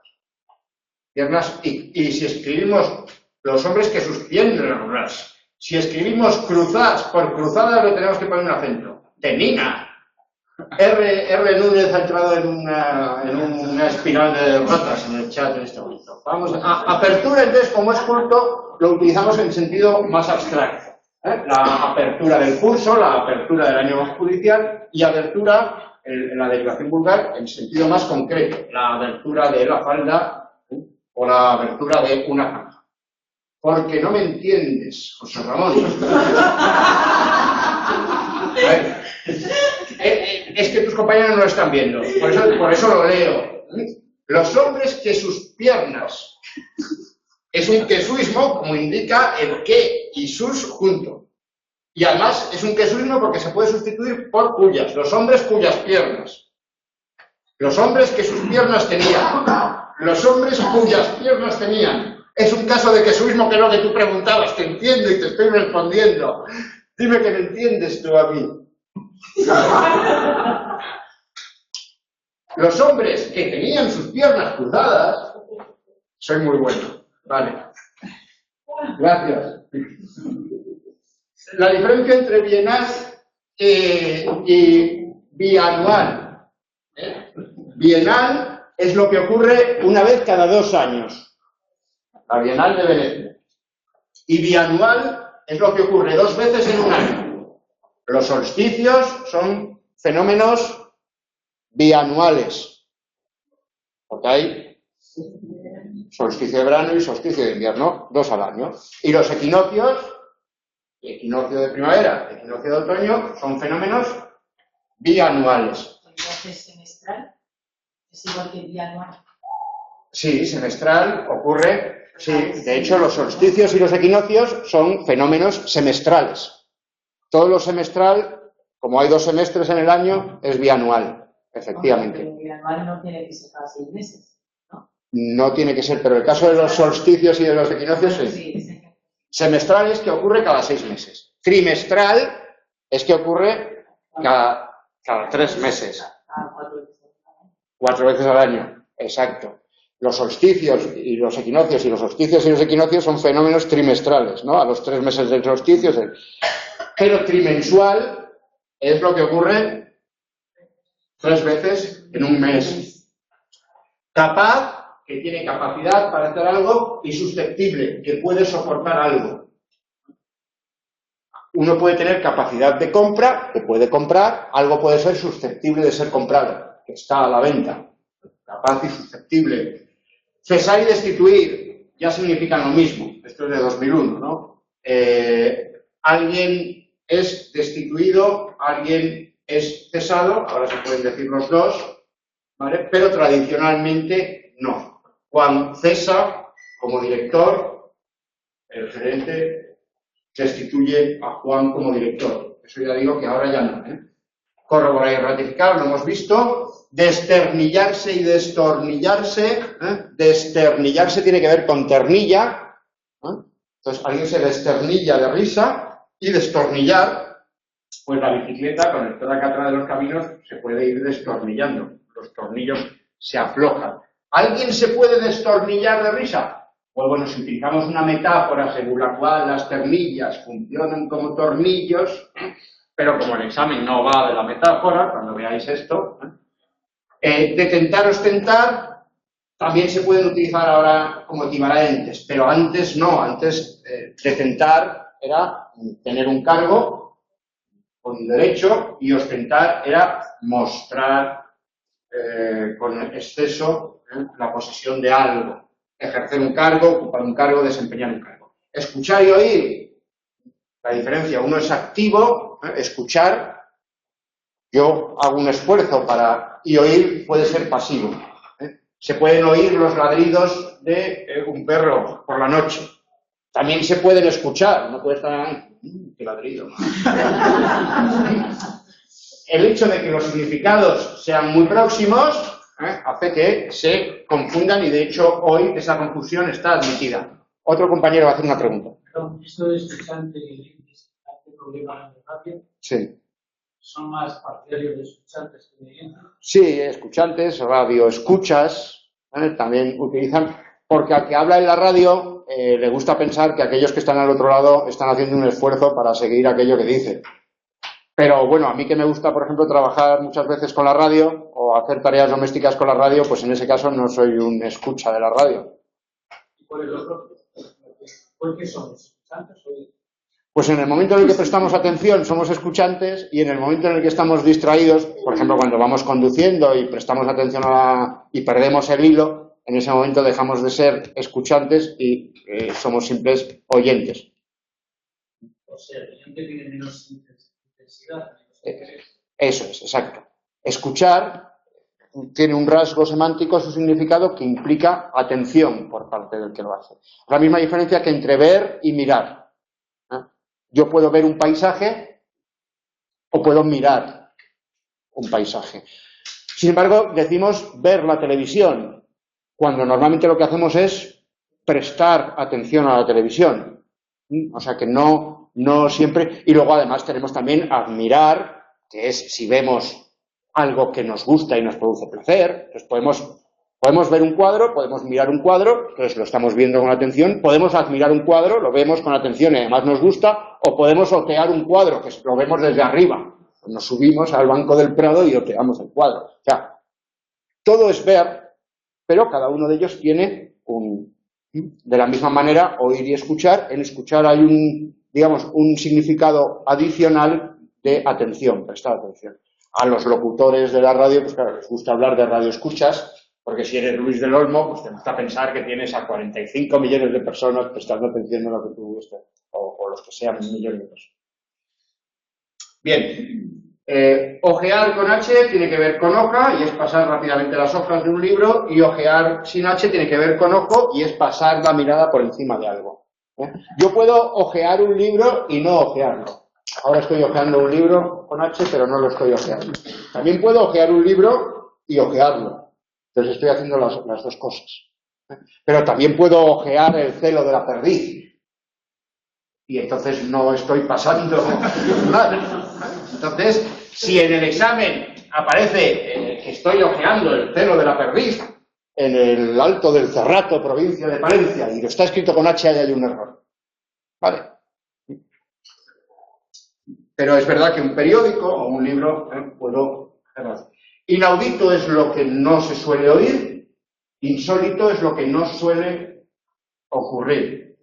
Piernas, y si escribimos los hombres que sus piernas, Si escribimos cruzás por cruzadas, le tenemos que poner un acento. Tenina. R. Núñez ha entrado en una espiral de ratas en el chat en este momento. Vamos a apertura, entonces, como es culto, lo utilizamos en sentido más abstracto. La apertura del curso, la apertura del año judicial y abertura en la derivación vulgar en sentido más concreto, la abertura de la falda o la abertura de una cama. Porque no me entiendes, José Ramón. Es que tus compañeros no lo están viendo, por eso lo leo. Los hombres que sus piernas es un quesuismo, como indica el que y sus junto. Y además es un quesuismo porque se puede sustituir por cuyas. Los hombres cuyas piernas. Los hombres que sus piernas tenían. Los hombres cuyas piernas tenían. Es un caso de quesuismo que es lo que tú preguntabas. Te entiendo y te estoy respondiendo. Dime que me entiendes tú a mí. Los hombres que tenían sus piernas cruzadas. Soy muy bueno. Vale. Gracias. La diferencia entre bienal y bianual. Bienal es lo que ocurre una vez cada 2 años. La Bienal de Venecia. Y bianual es lo que ocurre 2 veces en un año. Los solsticios son fenómenos bianuales. ¿Ok? Solsticio de verano y solsticio de invierno, 2 al año. Y los equinoccios, equinoccio de primavera, equinoccio de otoño, son fenómenos bianuales. ¿Es semestral? ¿Es igual que bianual? Sí, semestral ocurre, sí. De hecho, los solsticios y los equinoccios son fenómenos semestrales. Todo lo semestral, como hay 2 semestres en el año, es bianual, efectivamente. Pero bianual no tiene que ser cada 6 meses, ¿no? No tiene que ser, pero el caso de los solsticios y de los equinoccios sí. Semestral es que ocurre cada 6 meses. Trimestral es que ocurre cada 3 meses. 4 veces al año, exacto. Los solsticios y los equinoccios y los solsticios y los equinoccios son fenómenos trimestrales, ¿no? A los 3 meses del solsticio. Pero trimensual es lo que ocurre 3 veces en un mes. Capaz, que tiene capacidad para hacer algo, y susceptible, que puede soportar algo. Uno puede tener capacidad de compra, que puede comprar, algo puede ser susceptible de ser comprado, que está a la venta. Capaz y susceptible. Cesar y destituir ya significan lo mismo. Esto es de 2001, ¿no? Alguien es destituido, alguien es cesado, ahora se pueden decir los dos, ¿vale? Pero tradicionalmente no. Juan cesa como director, el gerente destituye a Juan como director. Eso ya digo que ahora ya no, ¿eh? Corroborar y ratificar, lo hemos visto. Desternillarse y destornillarse. Desternillarse tiene que ver con ternilla. Entonces, alguien se desternilla de risa y destornillar. Pues la bicicleta, con el toraca atrás de los caminos, se puede ir destornillando. Los tornillos se aflojan. ¿Alguien se puede destornillar de risa? Pues bueno, si utilizamos una metáfora según la cual las ternillas funcionan como tornillos, pero como el examen no va de la metáfora, cuando veáis esto, detentar, ostentar, también se pueden utilizar ahora como equivalentes, pero antes no, antes detentar era tener un cargo con derecho y ostentar era mostrar con exceso la posesión de algo, ejercer un cargo, ocupar un cargo, desempeñar un cargo. Escuchar y oír, la diferencia, uno es activo, escuchar, yo hago un esfuerzo para, y oír puede ser pasivo. Se pueden oír los ladridos de un perro por la noche. También se pueden escuchar, no puede estar qué ladrido. El hecho de que los significados sean muy próximos hace que se confundan y de hecho hoy esa confusión está admitida. Otro compañero va a hacer una pregunta. Pero esto de escuchante y problemas de radio, Sí. ¿son más partidarios de escuchantes que de oyentes? Sí, escuchantes, radio escuchas, también utilizan, porque al que habla en la radio le gusta pensar que aquellos que están al otro lado están haciendo un esfuerzo para seguir aquello que dice. Pero bueno, a mí que me gusta, por ejemplo, trabajar muchas veces con la radio o hacer tareas domésticas con la radio, pues en ese caso no soy un escucha de la radio. ¿Y por el otro? ¿Por qué somos escuchantes o...? Pues en el momento en el que prestamos atención somos escuchantes y en el momento en el que estamos distraídos, por ejemplo, cuando vamos conduciendo y prestamos atención y perdemos el hilo, en ese momento dejamos de ser escuchantes y somos simples oyentes. O sea, la gente tiene menos intensidad. Eso es, exacto. Escuchar tiene un rasgo semántico, su significado, que implica atención por parte del que lo hace. La misma diferencia que entre ver y mirar. Yo puedo ver un paisaje o puedo mirar un paisaje. Sin embargo, decimos ver la televisión, cuando normalmente lo que hacemos es prestar atención a la televisión. O sea que no siempre... Y luego además tenemos también admirar, que es si vemos algo que nos gusta y nos produce placer. Entonces podemos ver un cuadro, podemos mirar un cuadro, entonces lo estamos viendo con atención, podemos admirar un cuadro, lo vemos con atención y además nos gusta, o podemos otear un cuadro, que lo vemos desde arriba. Nos subimos al banco del Prado y oteamos el cuadro. O sea, todo es ver, pero cada uno de ellos tiene de la misma manera, oír y escuchar. En escuchar hay un significado adicional de atención, prestar atención. A los locutores de la radio, pues claro, les gusta hablar de radioescuchas, porque si eres Luis del Olmo, pues te gusta pensar que tienes a 45 millones de personas prestando atención a lo que tú estás, o los que sean millones de personas. Bien, ojear con H tiene que ver con hoja y es pasar rápidamente las hojas de un libro, y ojear sin H tiene que ver con ojo y es pasar la mirada por encima de algo. Yo puedo ojear un libro y no ojearlo. Ahora estoy ojeando un libro con H, pero no lo estoy ojeando. También puedo ojear un libro y ojearlo. Entonces estoy haciendo las dos cosas. Pero también puedo ojear el celo de la perdiz. Y entonces no estoy pasando nada. Entonces, si en el examen aparece que estoy ojeando el celo de la perdiz en el Alto del Cerrato, provincia de Palencia, y lo está escrito con H, ahí hay un error. ¿Vale? Pero es verdad que un periódico o un libro puedo hacerlo. Inaudito es lo que no se suele oír, insólito es lo que no suele ocurrir.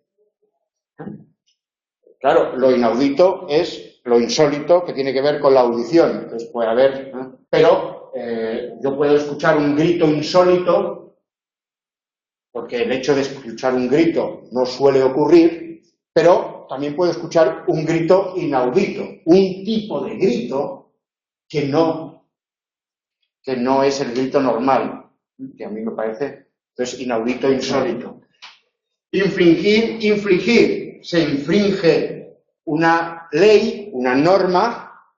Claro, lo inaudito es lo insólito que tiene que ver con la audición. Entonces puede haber, pero yo puedo escuchar un grito insólito, porque el hecho de escuchar un grito no suele ocurrir, pero también puedo escuchar un grito inaudito, un tipo de grito que no es el grito normal, que a mí me parece, entonces, inaudito, insólito. Infringir, se infringe una ley, una norma,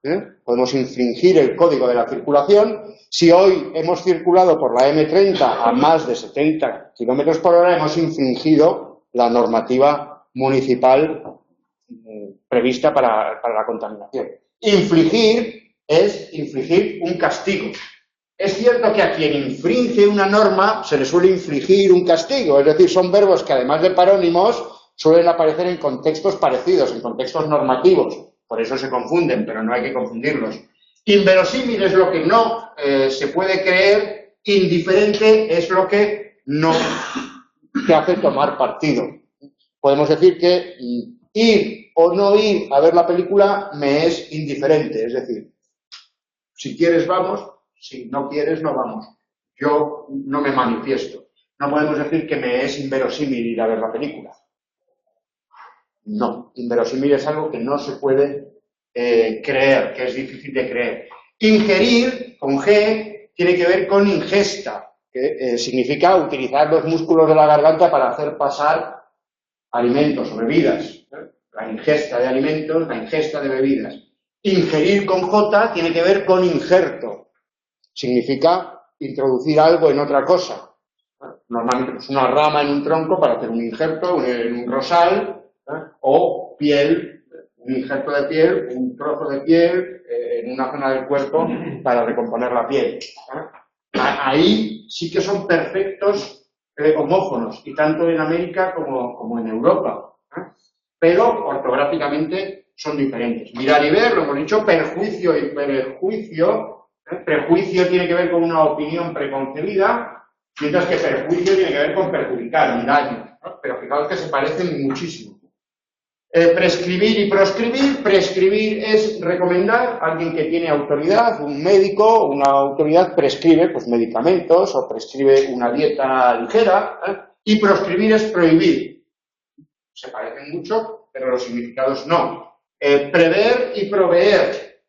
podemos infringir el código de la circulación. Si hoy hemos circulado por la M30 a más de 70 km por hora, hemos infringido la normativa municipal prevista para la contaminación. Infligir es infligir un castigo. Es cierto que a quien infringe una norma se le suele infligir un castigo, es decir, son verbos que además de parónimos suelen aparecer en contextos parecidos, en contextos normativos, por eso se confunden, pero no hay que confundirlos. Inverosímil es lo que no se puede creer, indiferente es lo que no te hace tomar partido. Podemos decir que ir o no ir a ver la película me es indiferente, es decir, si quieres vamos, si no quieres no vamos. Yo no me manifiesto. No podemos decir que me es inverosímil ir a ver la película. No, inverosímil es algo que no se puede creer, que es difícil de creer. Ingerir, con G, tiene que ver con ingesta, que significa utilizar los músculos de la garganta para hacer pasar alimentos o bebidas. La ingesta de alimentos, la ingesta de bebidas. Ingerir con J tiene que ver con injerto. Significa introducir algo en otra cosa. Normalmente es una rama en un tronco para hacer un injerto, en un rosal, o piel, un injerto de piel, un trozo de piel en una zona del cuerpo para recomponer la piel. Ahí sí que son perfectos homófonos, y tanto en América como en Europa, pero ortográficamente son diferentes. Mirar y ver, lo hemos dicho, perjuicio y prejuicio. Prejuicio tiene que ver con una opinión preconcebida, mientras que perjuicio tiene que ver con perjudicar, un daño, ¿no? Pero fijaos que se parecen muchísimo. Prescribir y proscribir. Prescribir es recomendar. Alguien que tiene autoridad, un médico, una autoridad prescribe pues, medicamentos o prescribe una dieta ligera. Y proscribir es prohibir. Se parecen mucho, pero los significados no. Prever y proveer.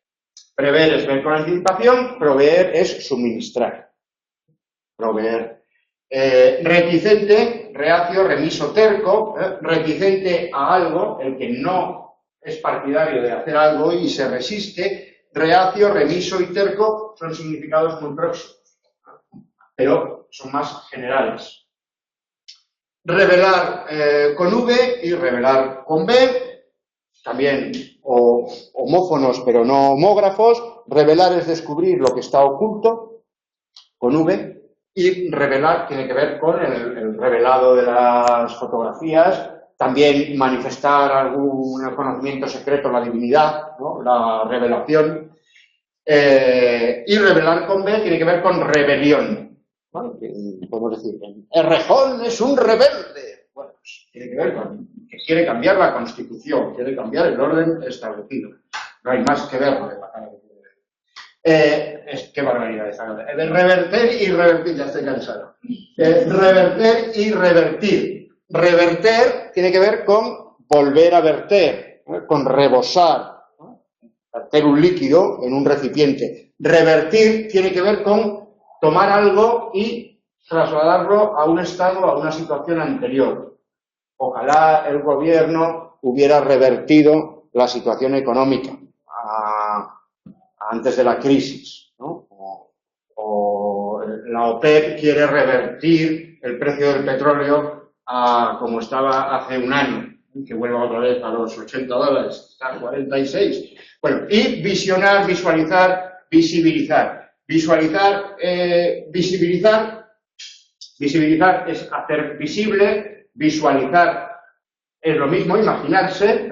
Prever es ver con anticipación, proveer es suministrar. Proveer. Reticente, reacio, remiso, terco, reticente a algo, el que no es partidario de hacer algo y se resiste. Reacio, remiso y terco son significados muy próximos, pero son más generales. Revelar con V y revelar con B, también homófonos pero no homógrafos. Revelar es descubrir lo que está oculto, con V. Y revelar tiene que ver con el revelado de las fotografías, también manifestar algún conocimiento secreto, la divinidad, ¿no? La revelación. Y revelar con B tiene que ver con rebelión. ¿Vale? Podemos decir, Errejón es un rebelde. Bueno, pues tiene que ver con que quiere cambiar la Constitución, quiere cambiar el orden establecido. No hay más que verlo de la cara que tiene. Qué barbaridad esa. Reverter y revertir, ya estoy cansado. Reverter y revertir. Reverter tiene que ver con volver a verter, con rebosar, verter un líquido en un recipiente. Revertir tiene que ver con tomar algo y trasladarlo a un estado, a una situación anterior. Ojalá el gobierno hubiera revertido la situación económica antes de la crisis, ¿no? O la OPEP quiere revertir el precio del petróleo a como estaba hace un año, que vuelva otra vez a los $80, está a 46. Bueno, y visionar, visualizar, visibilizar. Visualizar, visibilizar es hacer visible, visualizar es lo mismo, imaginarse,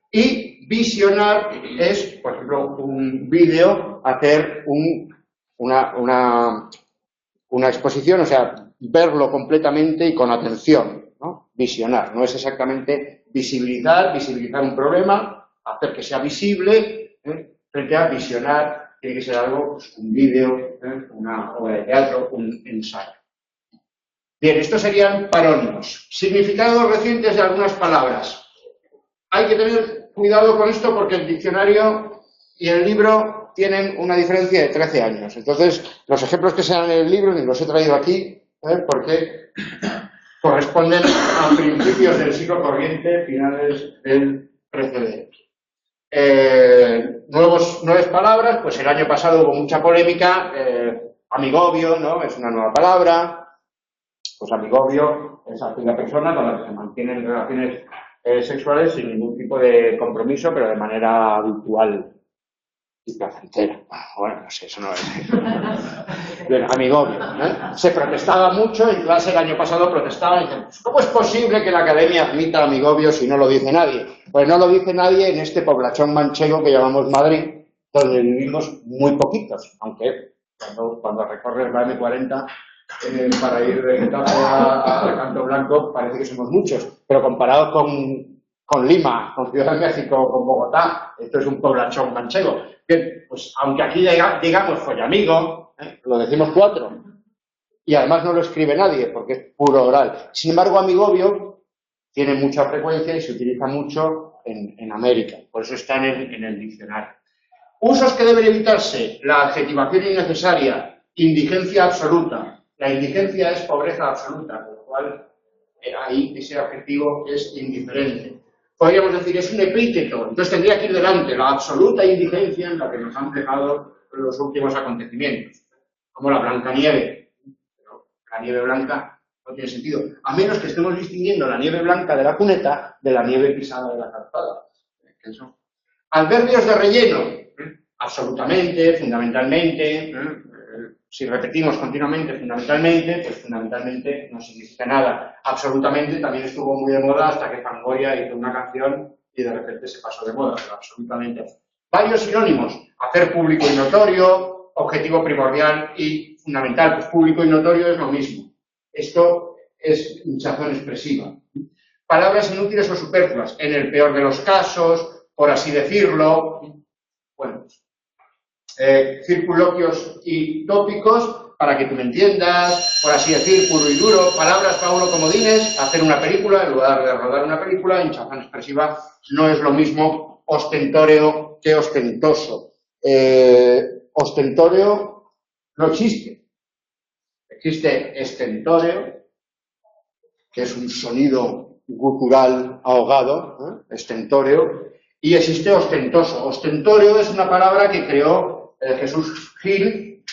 y visionar es, por ejemplo, un vídeo, hacer una exposición, o sea, verlo completamente y con atención, ¿no? Visionar, no es exactamente visibilizar un problema, hacer que sea visible, frente a visionar, tiene que ser algo, pues, un vídeo, una obra de teatro, un ensayo. Bien, estos serían parónimos. Significados recientes de algunas palabras. Hay que tener cuidado con esto porque el diccionario y el libro tienen una diferencia de 13 años. Entonces, los ejemplos que se dan en el libro ni los he traído aquí, porque corresponden a principios del siglo corriente, finales del precedente. Nuevas palabras, pues el año pasado hubo mucha polémica. Amigobio, ¿no? Es una nueva palabra. Pues amigobio es aquella persona con la que se mantienen relaciones sexuales sin ningún tipo de compromiso, pero de manera habitual y placentera. Bueno, no sé, eso no es. Bien, amigobio, ¿eh? Se protestaba mucho, en clase el año pasado protestaban y dicen, ¿cómo es posible que la academia admita amigobio si no lo dice nadie? Pues no lo dice nadie en este poblachón manchego que llamamos Madrid, donde vivimos muy poquitos, aunque cuando recorres la M40 para ir de Getafe a Canto Blanco parece que somos muchos, pero comparado con Lima, con Ciudad de México, con Bogotá, esto es un poblachón manchego. Bien, pues aunque aquí digamos follamigo, lo decimos 4, y además no lo escribe nadie porque es puro oral. Sin embargo, amigobio tiene mucha frecuencia y se utiliza mucho en América, por eso está en el diccionario. Usos que deben evitarse: la adjetivación innecesaria, indigencia absoluta. La indigencia es pobreza absoluta, con lo cual ahí ese adjetivo es indiferente. Podríamos decir, es un epíteto, entonces tendría que ir delante, la absoluta indigencia en la que nos han dejado los últimos acontecimientos, como la Blancanieve. Pero la nieve blanca no tiene sentido, a menos que estemos distinguiendo la nieve blanca de la cuneta de la nieve pisada de la calzada. Adverbios de relleno: absolutamente, fundamentalmente, si repetimos continuamente, fundamentalmente, pues fundamentalmente no significa nada. Absolutamente también estuvo muy de moda hasta que Fangoria hizo una canción y de repente se pasó de moda, pero absolutamente. Varios sinónimos: hacer público y notorio, objetivo primordial y fundamental. Pues público y notorio es lo mismo. Esto es hinchazón expresiva. Palabras inútiles o superfluas, en el peor de los casos, por así decirlo. Bueno, circunloquios y tópicos, para que tú me entiendas, por así decir, puro y duro. Palabras, Paulo, comodines, hacer una película, en lugar de rodar una película. Hinchazón expresiva no es lo mismo ostentóreo que ostentoso. Ostentóreo no existe. Existe estentóreo, que es un sonido gutural ahogado, estentóreo, y existe ostentoso. Ostentóreo es una palabra que creó Jesús Gil,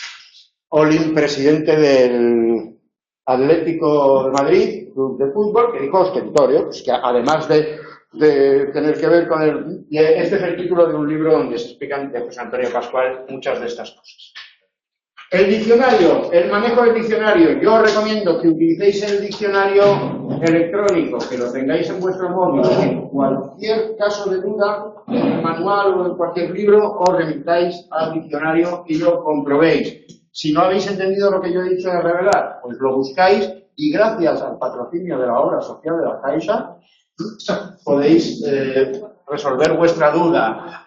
Olin, presidente del Atlético de Madrid, club de fútbol, que dijo ostentóreo, pues que además de tener que ver con el... Este es el título de un libro donde se explican de José Antonio Pascual muchas de estas cosas. El diccionario, el manejo del diccionario. Yo os recomiendo que utilicéis el diccionario electrónico, que lo tengáis en vuestro móvil. En cualquier caso de duda, en el manual o en cualquier libro, os remitáis al diccionario y lo comprobéis. Si no habéis entendido lo que yo he dicho de revelar, pues lo buscáis y gracias al patrocinio de la obra social de la Caixa, podéis resolver vuestra duda.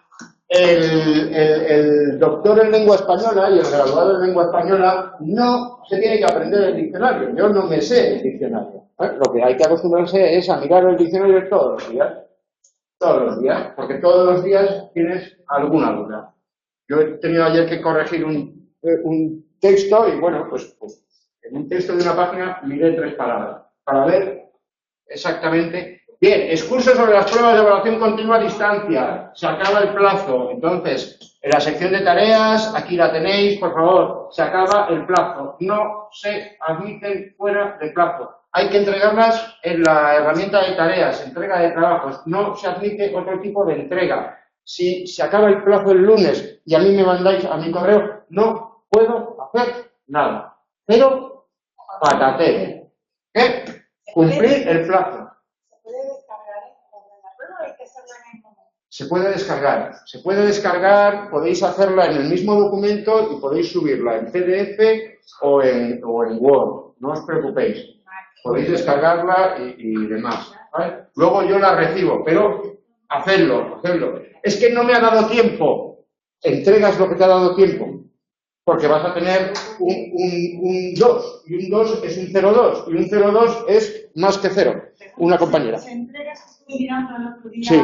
El doctor en lengua española y el graduado en lengua española no se tiene que aprender el diccionario. Yo no me sé el diccionario. Lo que hay que acostumbrarse es a mirar el diccionario todos los días, porque todos los días tienes alguna duda. Yo he tenido ayer que corregir un texto y bueno, pues en un texto de una página miré 3 palabras para ver exactamente. Bien, excurso sobre las pruebas de evaluación continua a distancia. Se acaba el plazo. Entonces, en la sección de tareas, aquí la tenéis, por favor. Se acaba el plazo. No se admiten fuera de plazo. Hay que entregarlas en la herramienta de tareas, entrega de trabajos. No se admite otro tipo de entrega. Si se acaba el plazo el lunes y a mí me mandáis a mi correo, no puedo hacer nada. Pero, patatero. Cumplir el plazo. Se puede descargar, podéis hacerla en el mismo documento y podéis subirla en PDF o en Word, no os preocupéis. Podéis descargarla y demás, ¿vale? Luego yo la recibo, pero hacedlo. Es que no me ha dado tiempo. Entregas lo que te ha dado tiempo, porque vas a tener un 2, y un 2 es un 0,2, y un 0,2 es más que 0. Una compañera. Mirando el otro día, sí.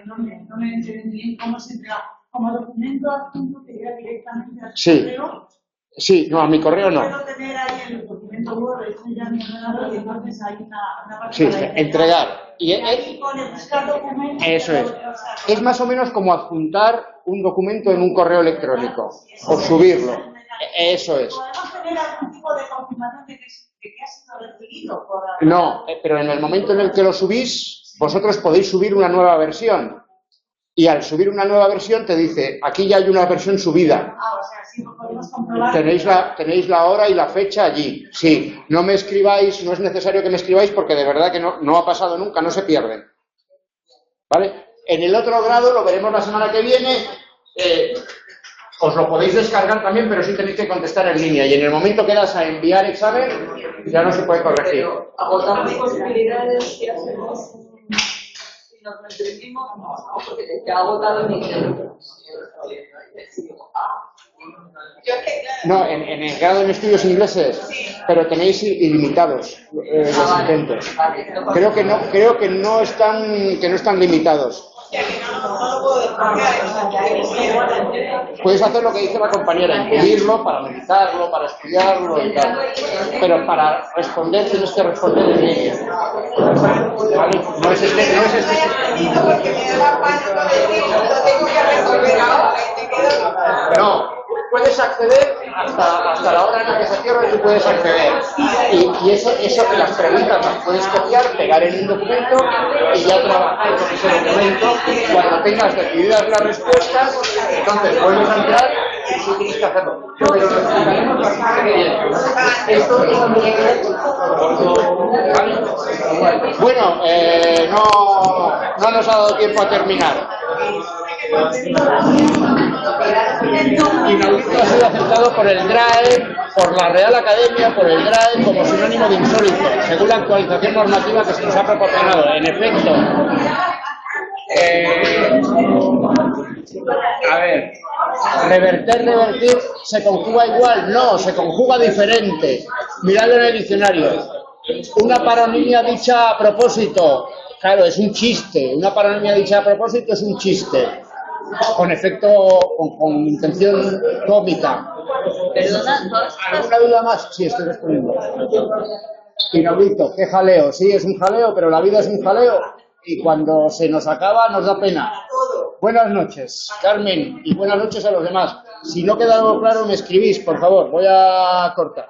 No me enteré bien cómo se entrega. Como documento adjunto que llega directamente al sí. correo. Sí, no, a mi correo no. Puedo tener ahí el documento Word, hecho ya en mi ordenador, y entonces hay una parte sí, para entregar. Y ahí pone buscar documentos. Eso es. Es más o menos como adjuntar un documento en un correo electrónico o subirlo. Eso es. ¿Podemos tener algún tipo de confirmación de que ha sido recibido? No, pero en el momento en el que lo subís, vosotros podéis subir una nueva versión. Y al subir una nueva versión te dice, aquí ya hay una versión subida. O sea, sí, lo podemos comprobar. Tenéis la hora y la fecha allí. Sí, no me escribáis, no es necesario que me escribáis porque de verdad que no ha pasado nunca, no se pierden. ¿Vale? En el otro grado lo veremos la semana que viene. Os lo podéis descargar también, pero sí tenéis que contestar en línea. Y en el momento que das a enviar examen, ya no se puede corregir. Agotamos posibilidades que hacemos si nos entrevimos, no, porque te ha agotado mi tiempo. No, en el grado en estudios ingleses, pero tenéis ilimitados los intentos. Creo que no están limitados. Puedes hacer lo que dice la compañera, imprimirlo para meditarlo, para estudiarlo y tal. Pero para responder tienes que responder en línea. ¿Vale? No es este. No, puedes acceder hasta la hora en la que se cierra, tú puedes acceder. Y eso que las preguntas las puedes copiar, pegar en un documento y ya trabajar con ese documento. Cuando tengas decididas las respuestas, entonces vuelves a entrar sí tienes que hacerlo. Pero lo explicaremos la semana que viene. Esto tendría que ver con ¿vale? Bueno, no nos ha dado tiempo a terminar. Inaudito ha sido aceptado por el DRAE, por la Real Academia, por el DRAE como sinónimo de insólito, según la actualización normativa que se nos ha proporcionado. En efecto, a ver, revertir, ¿se conjuga igual? No, se conjuga diferente. Miradlo en el diccionario. Una paronimia dicha a propósito, claro, es un chiste. Una paronimia dicha a propósito es un chiste. Con efecto, con intención cómica. ¿Alguna duda más? Sí, estoy respondiendo. Inaudito, qué jaleo. Sí, es un jaleo, pero la vida es un jaleo. Y cuando se nos acaba, nos da pena. Buenas noches, Carmen, y buenas noches a los demás. Si no queda algo claro, me escribís, por favor. Voy a cortar.